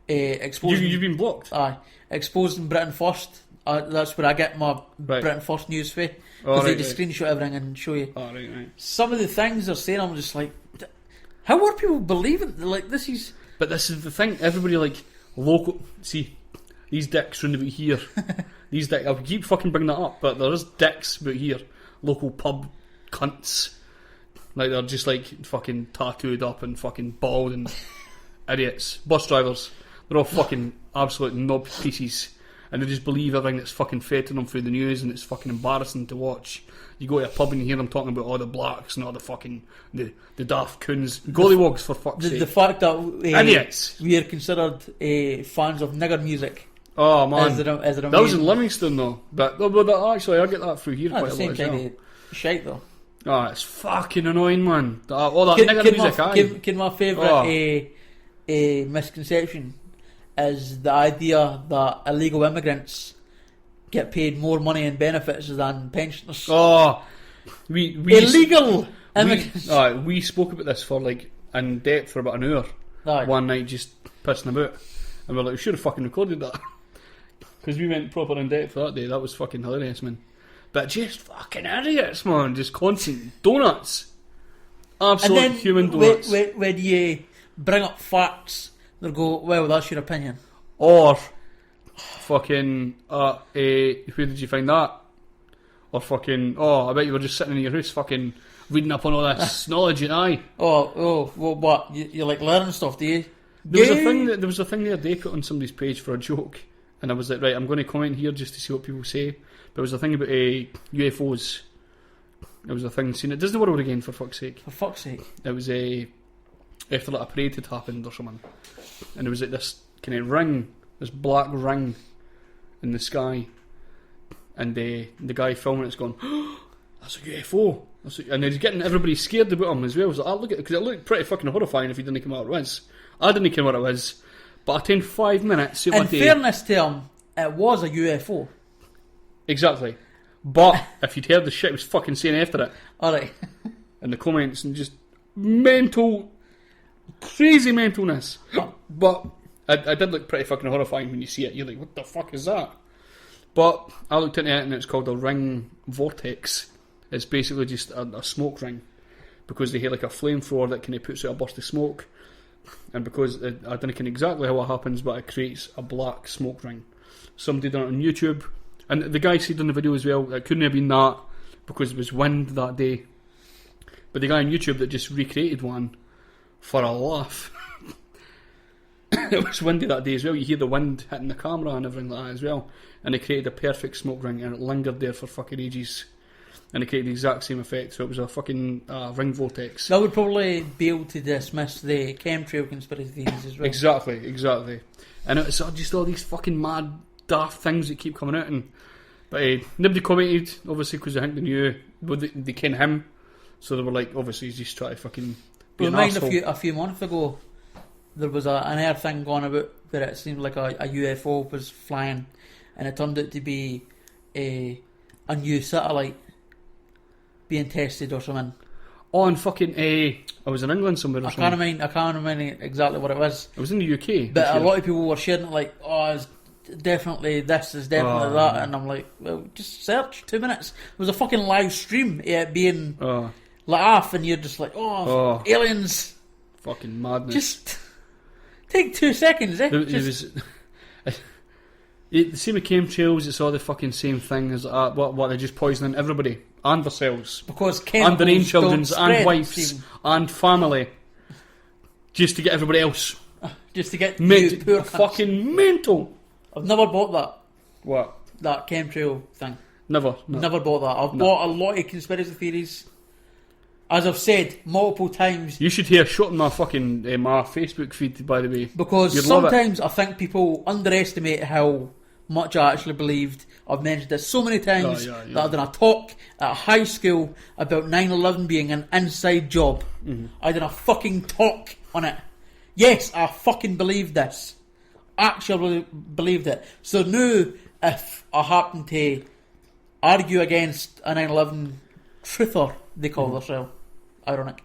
Exposing, You've been blocked. Aye, exposing Britain First. That's where I get my Right. Britain First news for. Oh, Because they right, just right. screenshot everything and show you. Oh, right. Some of the things they're saying, I'm just like, how are people believing? Like, this is. But this is the thing. Everybody like local. See, these dicks round about here. These dicks. I'll keep fucking bringing that up, but there is dicks about here. Local pub cunts. Like they're just like fucking tattooed up and fucking bald and idiots. Bus drivers. They're all fucking absolute knob pieces. And they just believe everything that's fucking fed to them through the news, and it's fucking embarrassing to watch. You go to a pub and you hear them talking about all the blacks and all the fucking the daft coons, gollywogs for fuck's sake. The fact that Idiots. we are considered fans of nigger music. Oh man, As it that was in Livingston though. But actually, I get that through here At quite the a same lot as kind well. of shite though. Oh, it's fucking annoying, man. All that nigger music, aye. Can my favourite misconception is the idea that illegal immigrants get paid more money in benefits than pensioners. Oh, we Illegal immigrants. we spoke about this for like in depth for about an hour Aye. one night, just pissing about, and we're like, we should have fucking recorded that because we went proper in depth that day. That was fucking hilarious, man. But just fucking idiots, man. Just constant donuts, absolute And then human donuts. when you bring up facts, they'll go, well, that's your opinion. Or fucking where did you find that? Or fucking I bet you were just sitting in your house fucking reading up on all this knowledge and aye. Oh, well, what? You like learning stuff, do you? There was a thing the other day put on somebody's page for a joke, and I was like, right, I'm going to comment here just to see what people say. But it was a thing about UFOs. It was a thing seen at Disney World again, for fuck's sake. For fuck's sake. It was after like a parade had happened or something, and it was like this kind of ring, this black ring in the sky, and the guy filming it's going, oh, that's a UFO. And he's getting everybody scared about him as well. I was like, look at it, because it looked pretty fucking horrifying if he didn't know what it was. I didn't care what it was, but I attained 5 minutes. In fairness to him, it was a UFO. Exactly. But if you'd heard the shit he was fucking saying after it, Alright. in the comments, and just mental, crazy mentalness. But I did look pretty fucking horrifying when you see it. You're like, what the fuck is that? But I looked into it and it's called a ring vortex. It's basically just a smoke ring, because they hear like a flamethrower that kind of puts out a burst of smoke, and because I don't know exactly how it happens, but it creates a black smoke ring. Somebody done it on YouTube, and the guy said in the video as well, it couldn't have been that because it was wind that day. But the guy on YouTube that just recreated one for a laugh. It was windy that day as well. You hear the wind hitting the camera and everything like that as well. And it created a perfect smoke ring, and it lingered there for fucking ages. And it created the exact same effect. So it was a fucking ring vortex. That would probably be able to dismiss the chemtrail conspiracy theories as well. Exactly. And it's just all these fucking mad, daft things that keep coming out. But nobody commented, obviously, because I think they knew, they ken him. So they were like, obviously, he's just trying to fucking be an asshole. A few months ago, there was an air thing going about where it seemed like a UFO was flying, and it turned out to be a new satellite being tested or something. Oh, and fucking I was in England somewhere or something. I can't remember exactly what it was. I was in the UK. But a lot of people were sharing it like, oh, it's definitely this, is definitely that, and I'm like, well, just search 2 minutes. It was a fucking live stream, it being laugh, and you're just like, aliens. Fucking madness. Just take 2 seconds, eh? The same with chemtrails, it's all the fucking same thing as what they're just poisoning everybody and themselves, because and their own children and spread, wives and family, just to get everybody else. Just to get you poor cunts. Fucking mental. I've never bought that. What? That chemtrail thing. Never. Never bought that. I've bought a lot of conspiracy theories. as I've said multiple times, You should hear shot in my fucking my Facebook feed, by the way. because You'd love it. sometimes I think people underestimate how much I actually believed. I've mentioned this so many times Yeah. that I've done a talk at high school about 9/11 being an inside job. I did a fucking talk on it. Yes, I fucking believed this. Actually believed it. So now, if I happen to argue against a 9/11 truther, they call themselves, ironic,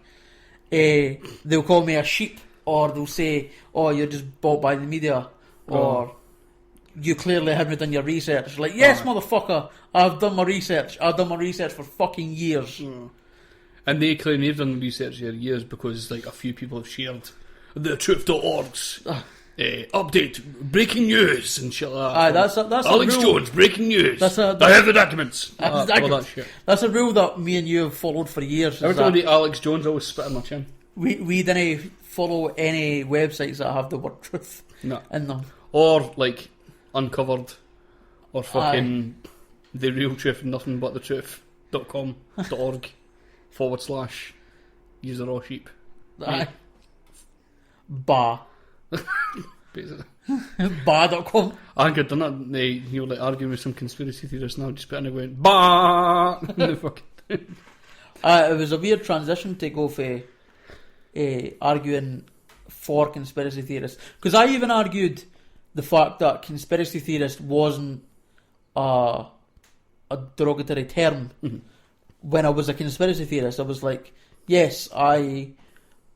they'll call me a sheep, or they'll say, oh, you're just bought by the media, or you clearly haven't done your research. Like, yes, motherfucker, I've done my research. I've done my research for fucking years. And they claim they've done research for years because like a few people have shared the truth.org's update, breaking news and shit like that. That's Alex a rule. Jones, breaking news. I I have the documents. All Exactly. that shit. That's a rule that me and you have followed for years. Every is time that I Alex Jones, I always spit in my chin. we didn't follow any websites that have the word truth No. in them. Or like Uncovered, or fucking the real truth, nothing but the truth.com.org / user all sheep. Aye. Bah. Basically. Bah.com. I think I'd done that. You were like arguing with some conspiracy theorists, and I just put in and went bah. The fucking It was a weird transition to go for arguing for conspiracy theorists, because I even argued the fact that conspiracy theorist wasn't a derogatory term. When I was a conspiracy theorist, I was like, yes, I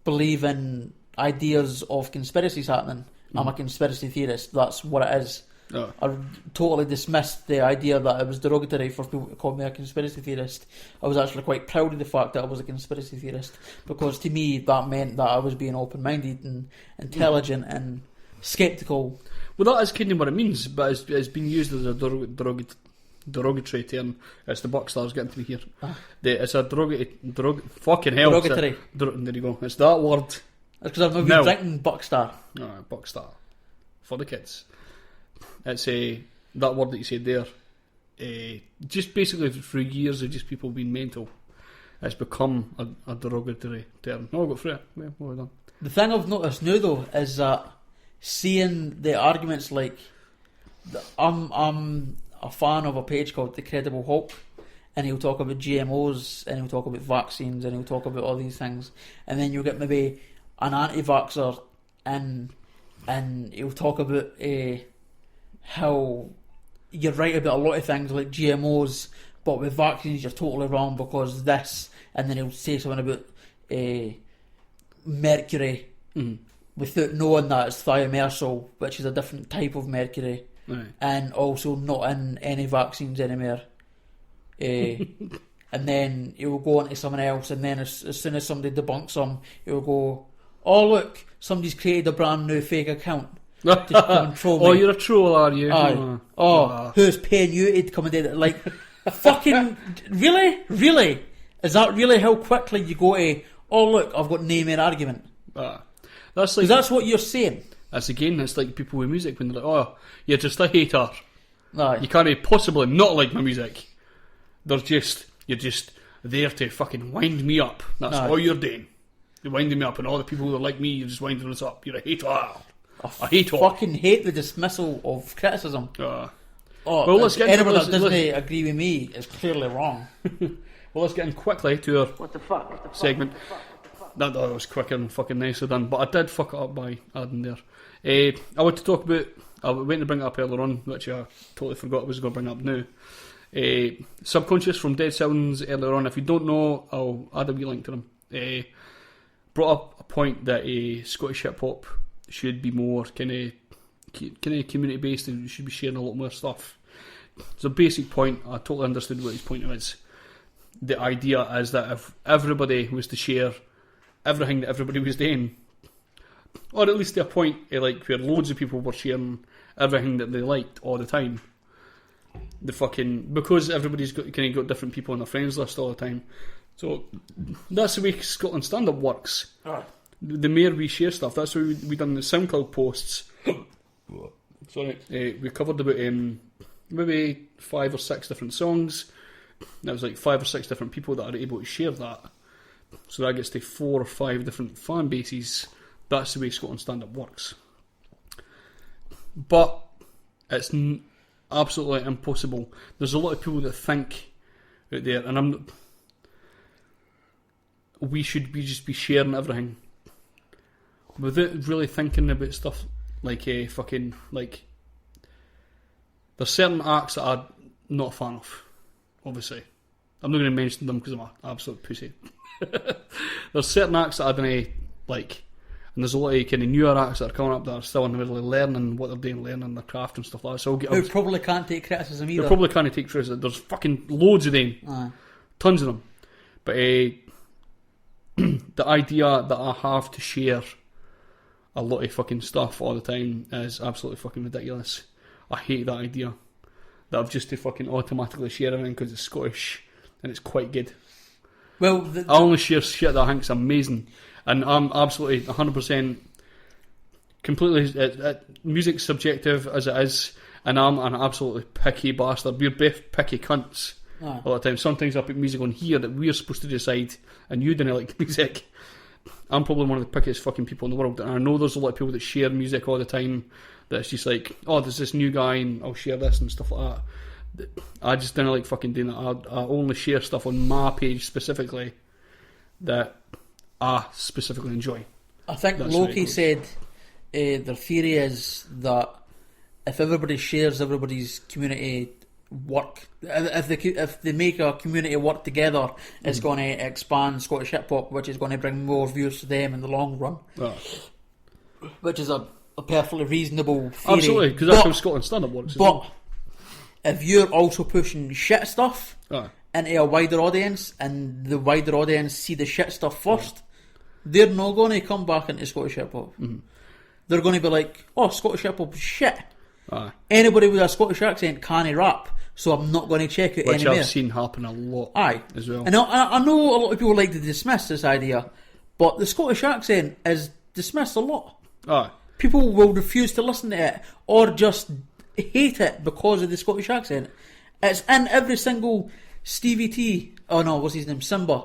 believe in ideas of conspiracies happening. I'm a conspiracy theorist. That's what it is. Oh. I totally dismissed the idea that it was derogatory for people to call me a conspiracy theorist. I was actually quite proud of the fact that I was a conspiracy theorist, because to me that meant that I was being open-minded and intelligent and sceptical. Well, that is kind of what it means, but it's been used as a derogatory term. It's the buck stars getting to me here. It's a fucking hell. Derogatory. There you go. It's that word. That's because I've not No. been drinking Bombskare. No, buck star. For the kids. It's that word that you said there. Just basically for years of just people being mental. It's become a derogatory term. No, I got through it. Well done. The thing I've noticed now though is that seeing the arguments, like I'm a fan of a page called The Credible Hulk, and he'll talk about GMOs, and he'll talk about vaccines, and he'll talk about all these things, and then you'll get maybe an anti-vaxxer and he'll talk about how you're right about a lot of things like GMOs, but with vaccines you're totally wrong because this, and then he'll say something about mercury without knowing that it's thiamersal, which is a different type of mercury, Right. and also not in any vaccines anymore. And then he'll go on to someone else, and then as soon as somebody debunks them, he'll go, oh look, somebody's created a brand new fake account to come and troll me. Oh, you're a troll, are you? Aye. Who's paying you to come and do that? Like, fucking, really? Is that really how quickly you go to, oh look, I've got name and argument? That's like, That's what you're saying. That's again, it's like people with music when they're like, oh, you're just a hater. Aye. You can't possibly not like my music. You're just there to fucking wind me up. That's Aye. all you're doing. You're winding me up, and all the people who are like me, you're just winding us up. You're a hater. I hate all. Fucking hate the dismissal of criticism. Well, Let's get anyone let's- that doesn't agree with me is clearly wrong. Well, let's get in quickly to our segment. That was quick and fucking nicely done, but I did fuck it up by adding there. I want to talk about, I went to bring it up earlier on, which I totally forgot I was going to bring up now. Subconscious from Dead Sounds earlier on. If you don't know, I'll add a wee link to them. Brought up a point that Scottish hip hop should be more kind of community based, and you should be sharing a lot more stuff. It's a basic point. I totally understood what his point was. The idea is that if everybody was to share everything that everybody was doing, or at least to a point like where loads of people were sharing everything that they liked all the time, because everybody's got different people on their friends list all the time. So that's the way Scotland Stand Up works. The more we share stuff, that's why we done the SoundCloud posts. Sorry, we covered about maybe 5 or 6 different songs. There was like 5 or 6 different people that are able to share that. So that gets to 4 or 5 different fan bases. That's the way Scotland stand-up works. But it's absolutely impossible. There's a lot of people that think out there, and we should just be sharing everything without really thinking about stuff like fucking like. There's certain acts that I'm not a fan of. Obviously, I'm not going to mention them because I'm an absolute pussy. There's certain acts that I don't like. And there's a lot of kind of newer acts that are coming up that are still in the middle of learning what they're doing, learning their craft and stuff like that. So Who probably can't take criticism either. They probably can't take criticism. There's fucking loads of them. Tons of them. But the idea that I have to share a lot of fucking stuff all the time is absolutely fucking ridiculous. I hate that idea. That I've just to fucking automatically share everything because it's Scottish and it's quite good. Well, I only share shit that I think's amazing. And I'm absolutely 100% completely... music's subjective as it is, and I'm an absolutely picky bastard. We're both picky cunts a lot of times. Sometimes I put music on here that we're supposed to decide, and you don't like music. I'm probably one of the pickiest fucking people in the world, and I know there's a lot of people that share music all the time, that's just like, oh, there's this new guy, and I'll share this and stuff like that. I just don't like fucking doing that. I only share stuff on my page specifically that I specifically enjoy. I think Loki said their theory is that if everybody shares everybody's community work, if they make a community work together, it's going to expand Scottish hip hop, which is going to bring more views to them in the long run. Which is a perfectly reasonable theory. Absolutely, because that's how Scotland stand-up works. But if you're also pushing shit stuff into a wider audience, and the wider audience see the shit stuff first, they're not going to come back into Scottish hip hop. They're going to be like, oh, Scottish hip hop is shit. Anybody with a Scottish accent can't rap, so I'm not going to check it anymore. Which I've seen happen a lot as well. And I know a lot of people like to dismiss this idea, but the Scottish accent is dismissed a lot. People will refuse to listen to it, or just hate it because of the Scottish accent. It's in every single Stevie T, oh no, what's his name, Simba,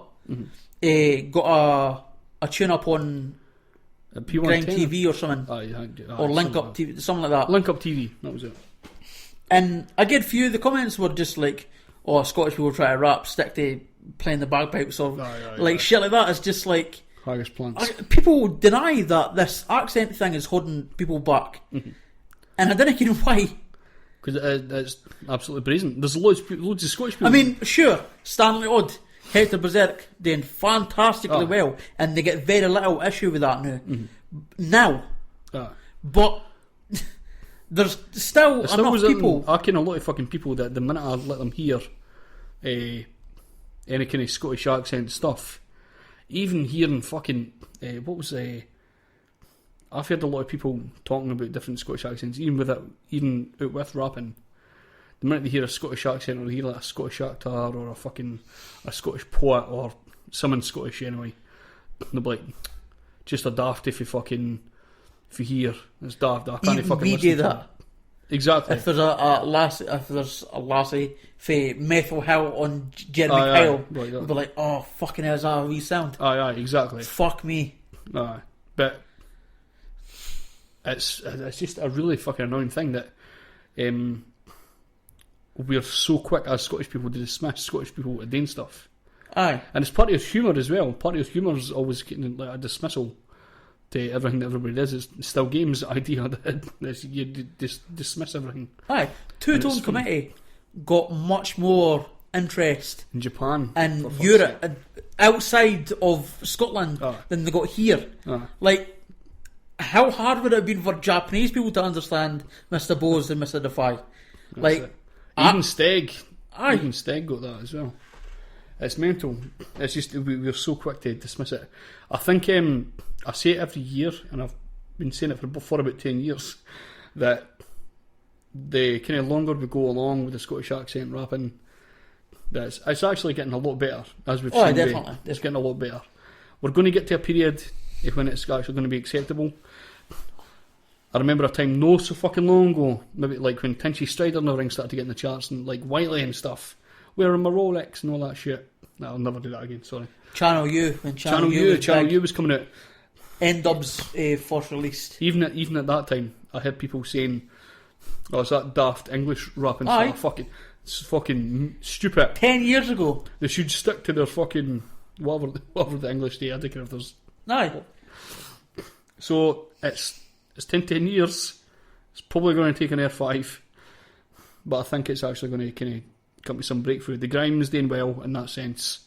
got a tune up on Grime TV or something, or Link Up TV, something like that. Link Up TV, that was it. And I get a few of the comments were just like, oh, Scottish people try to rap, stick to playing the bagpipes, or shit like that. It's just like, people deny that this accent thing is holding people back, and I don't know why. Because it's absolutely brazen. There's loads of Scottish people. I mean, sure, Stanley Odd, Hector Berserk, doing fantastically well, and they get very little issue with that now. But there's still enough people. I ken a lot of fucking people that the minute I let them hear any kind of Scottish accent stuff, even hearing fucking I've heard a lot of people talking about different Scottish accents, even out with rapping. The minute they hear a Scottish accent, or they hear like a Scottish actor, or a Scottish poet, or someone Scottish anyway, they'll be like, just a daft if you hear it's daft. I can't fucking listen to that. Exactly. If there's a lassie for Methil Hill on Jeremy Kyle, they'll be like, oh, fucking hell, is that how we sound? Exactly. Fuck me. But it's just a really fucking annoying thing that we're so quick as Scottish people to dismiss Scottish people doing stuff. And it's part of humour as well. Part of humour is always getting like a dismissal to everything that everybody does. It's still games idea that you dismiss everything. Two-Tone Committee got much more interest in Japan, in Europe, outside of Scotland than they got here. Like, how hard would it have been for Japanese people to understand Mr. Bose and Mr. Defy? Even Steg got that as well. It's mental. It's just we're so quick to dismiss it. I think I say it every year, and I've been saying it for about 10 years, that the kind of longer we go along with the Scottish accent rapping, that it's actually getting a lot better, as we've seen. Definitely. It's getting a lot better. We're going to get to a period when it's actually going to be acceptable. I remember a time no so fucking long ago, maybe like when Tinchy Strider and everything started to get in the charts, and like Whiteley and stuff, wearing my Rolex and all that shit. No, I'll never do that again. Sorry. Channel U. When Channel U was coming out. N-Dub's first released. Even at that time, I heard people saying, "Oh, it's that daft English rap and Aye. stuff. It's fucking stupid." 10 years ago. They should stick to their fucking whatever the English day. I don't care if there's. Aye. So it's 10 years. It's probably going to take an R5, but I think it's actually going to kind of come to some breakthrough. The Grime's doing well in that sense.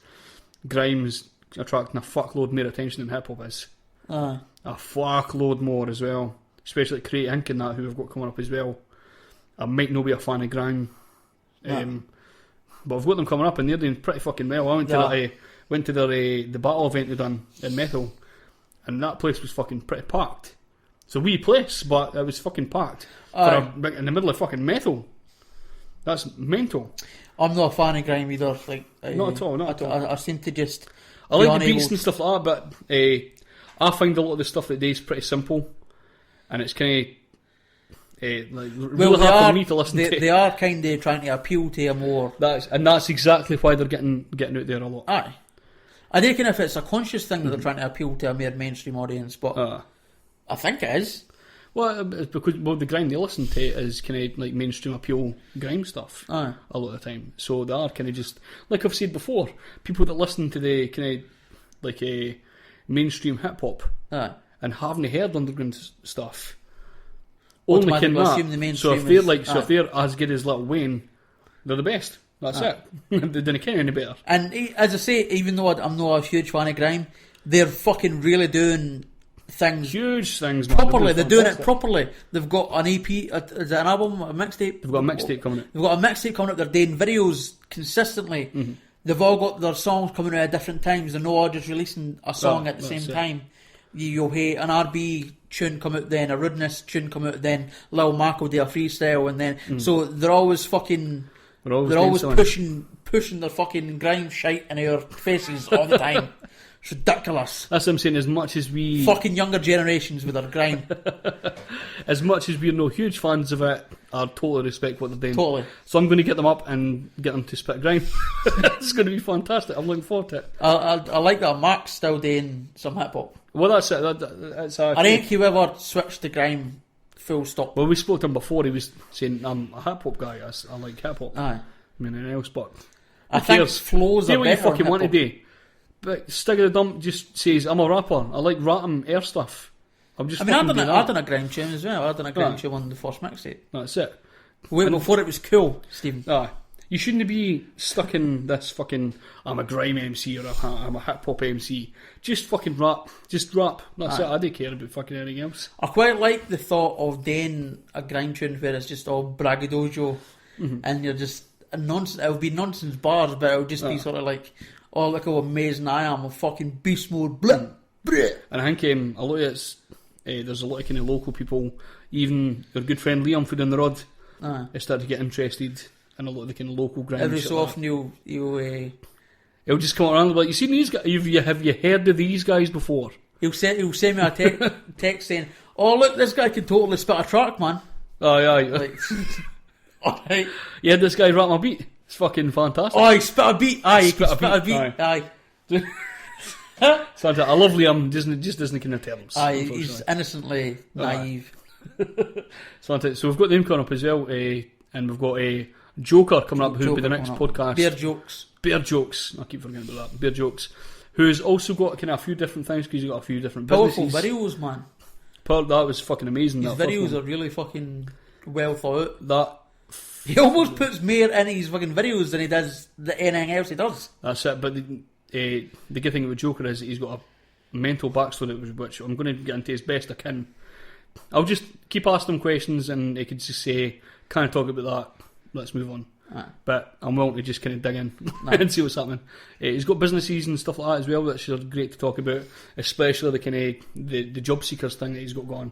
Grime's attracting a fuckload more attention than hip hop is. Aye. A fuckload more as well. Especially Crate Inc. and that, who have got coming up as well. I might not be a fan of Grime, but I've got them coming up and they're doing pretty fucking well. I went to their the battle event they done in Metal, and that place was fucking pretty packed. It's a wee place, but it was fucking packed in the middle of fucking Metal. That's mental. I'm not a fan of Grime either. Not at all. I seem to just. I like the beats and stuff like that, but I find a lot of the stuff that they is pretty simple, and it's kind of really hard for me to listen to. They are kind of trying to appeal to a more. That's exactly why they're getting out there a lot. Aye, I don't know if it's a conscious thing that they're trying to appeal to a more mainstream audience, but I think it is. Well, it's because the grime they listen to is kind of like mainstream appeal grime stuff a lot of the time. So they are kind of just, like I've said before, people that listen to the kind of like a mainstream hip hop and haven't heard underground stuff only can that. So if they're as good as Lil Wayne, they're the best. That's it. They didn't care any better. And as I say, even though I'm not a huge fan of grime, they're fucking really doing huge things properly. They're doing it properly. They've got an EP, is it an album, a mixtape? They've got a mixtape coming out. They've got a mixtape coming out. They're doing videos consistently. Mm-hmm. They've all got their songs coming out at different times. They're not all just releasing a song at the same time. You'll hear an RB tune come out then, a Rudeness tune come out then, Lil Mac will do a freestyle, and then so they're always fucking they're always pushing their fucking grime shite in our faces all the time. It's ridiculous. That's what I'm saying. As much as we fucking younger generations with their grime, as much as we're no huge fans of it, I totally respect what they're doing. Totally. So I'm going to get them up and get them to spit grime. It's going to be fantastic. I'm looking forward to it. I like that Mark's still doing some hip hop. Well, that's it. That's I think he ever switched to grime. Full stop. Well, we spoke to him before. He was saying, "I'm a hip hop guy. I like hip hop." Aye. I mean, anything else, but I think flows are better. Do what you fucking want to do. But Stig of the Dump just says, "I'm a rapper. I like rapping air stuff." I've done a grime tune as well. I done a grime tune on the first mixtape. That's it. Before it was cool, Stephen. Aye. You shouldn't be stuck in this fucking, I'm a grime MC or I'm a hip hop MC. Just fucking rap. Just rap. That's it. I don't care about fucking anything else. I quite like the thought of doing a grime tune where it's just all braggadocio and you're just nonsense. It'll be nonsense bars, but it'll just be sort of like, oh, look how amazing I am. I'm fucking beast mode. Blah, blah. And I think a lot of it's, there's a lot of kind of local people, even your good friend Liam for down the road, has started to get interested in a lot of the kind of local grime. Every so often he'll just come around and be like, you seen these guys? Have you heard of these guys before? He'll send me a text saying, oh look, this guy can totally spit a track, man. Aye. Like, alright. Yeah, this guy rap my beat. It's fucking fantastic. Oh, he spit a beat. Aye, he spit a beat. Aye. So I love Liam, just doesn't kind of tell him. Aye, he's innocently naive. So we've got them coming up as well, and we've got a Joker coming up, who'll be the next podcast. Bear Jokes. I keep forgetting about that. Bear Jokes, who's also got kind of a few different things because he's got a few different businesses. Powerful videos, man. That was fucking amazing. His videos are really fucking well thought out. He almost puts more in his fucking videos than he does anything else he does. That's it. But the good thing about Joker is that he's got a mental backstory, which I'm going to get into as best I can. I'll just keep asking him questions and he could just say, "Can I talk about that? Let's move on." But I'm willing to just kind of dig in and see what's happening. He's got businesses and stuff like that as well, which are great to talk about, especially the kind of the job seekers thing that he's got going.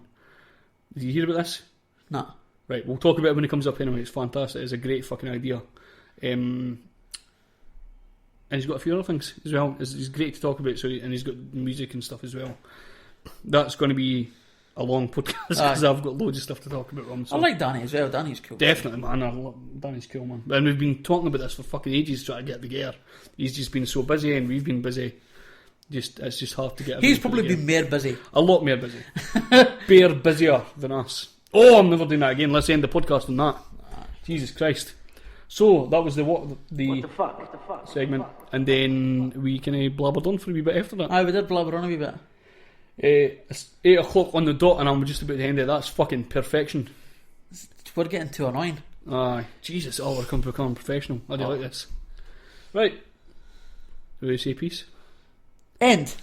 Did you hear about this? No. Right, we'll talk about it when it comes up anyway. It's fantastic. It's a great fucking idea. And he's got a few other things as well. He's great to talk about. And he's got music and stuff as well. That's going to be a long podcast because I've got loads of stuff to talk about with him. So. I like Danny as well. Danny's cool. Definitely, man. Danny's cool, man. And we've been talking about this for fucking ages, trying to get the gear. He's just been so busy, and we've been busy. It's just hard to get. He's probably been more busy. A lot more busy. Bare busier than us. Oh, I'm never doing that again. Let's end the podcast on that. Jesus Christ. So that was the fuck segment, and then we kind of blabbered on for a wee bit after that. Aye, we did blabber on a wee bit. It's 8 o'clock on the dot, and I'm just about to end it. That's fucking perfection. We're getting too annoying. Aye, Jesus! Oh, we're becoming professional. I do like this. Right. Do we say peace? End.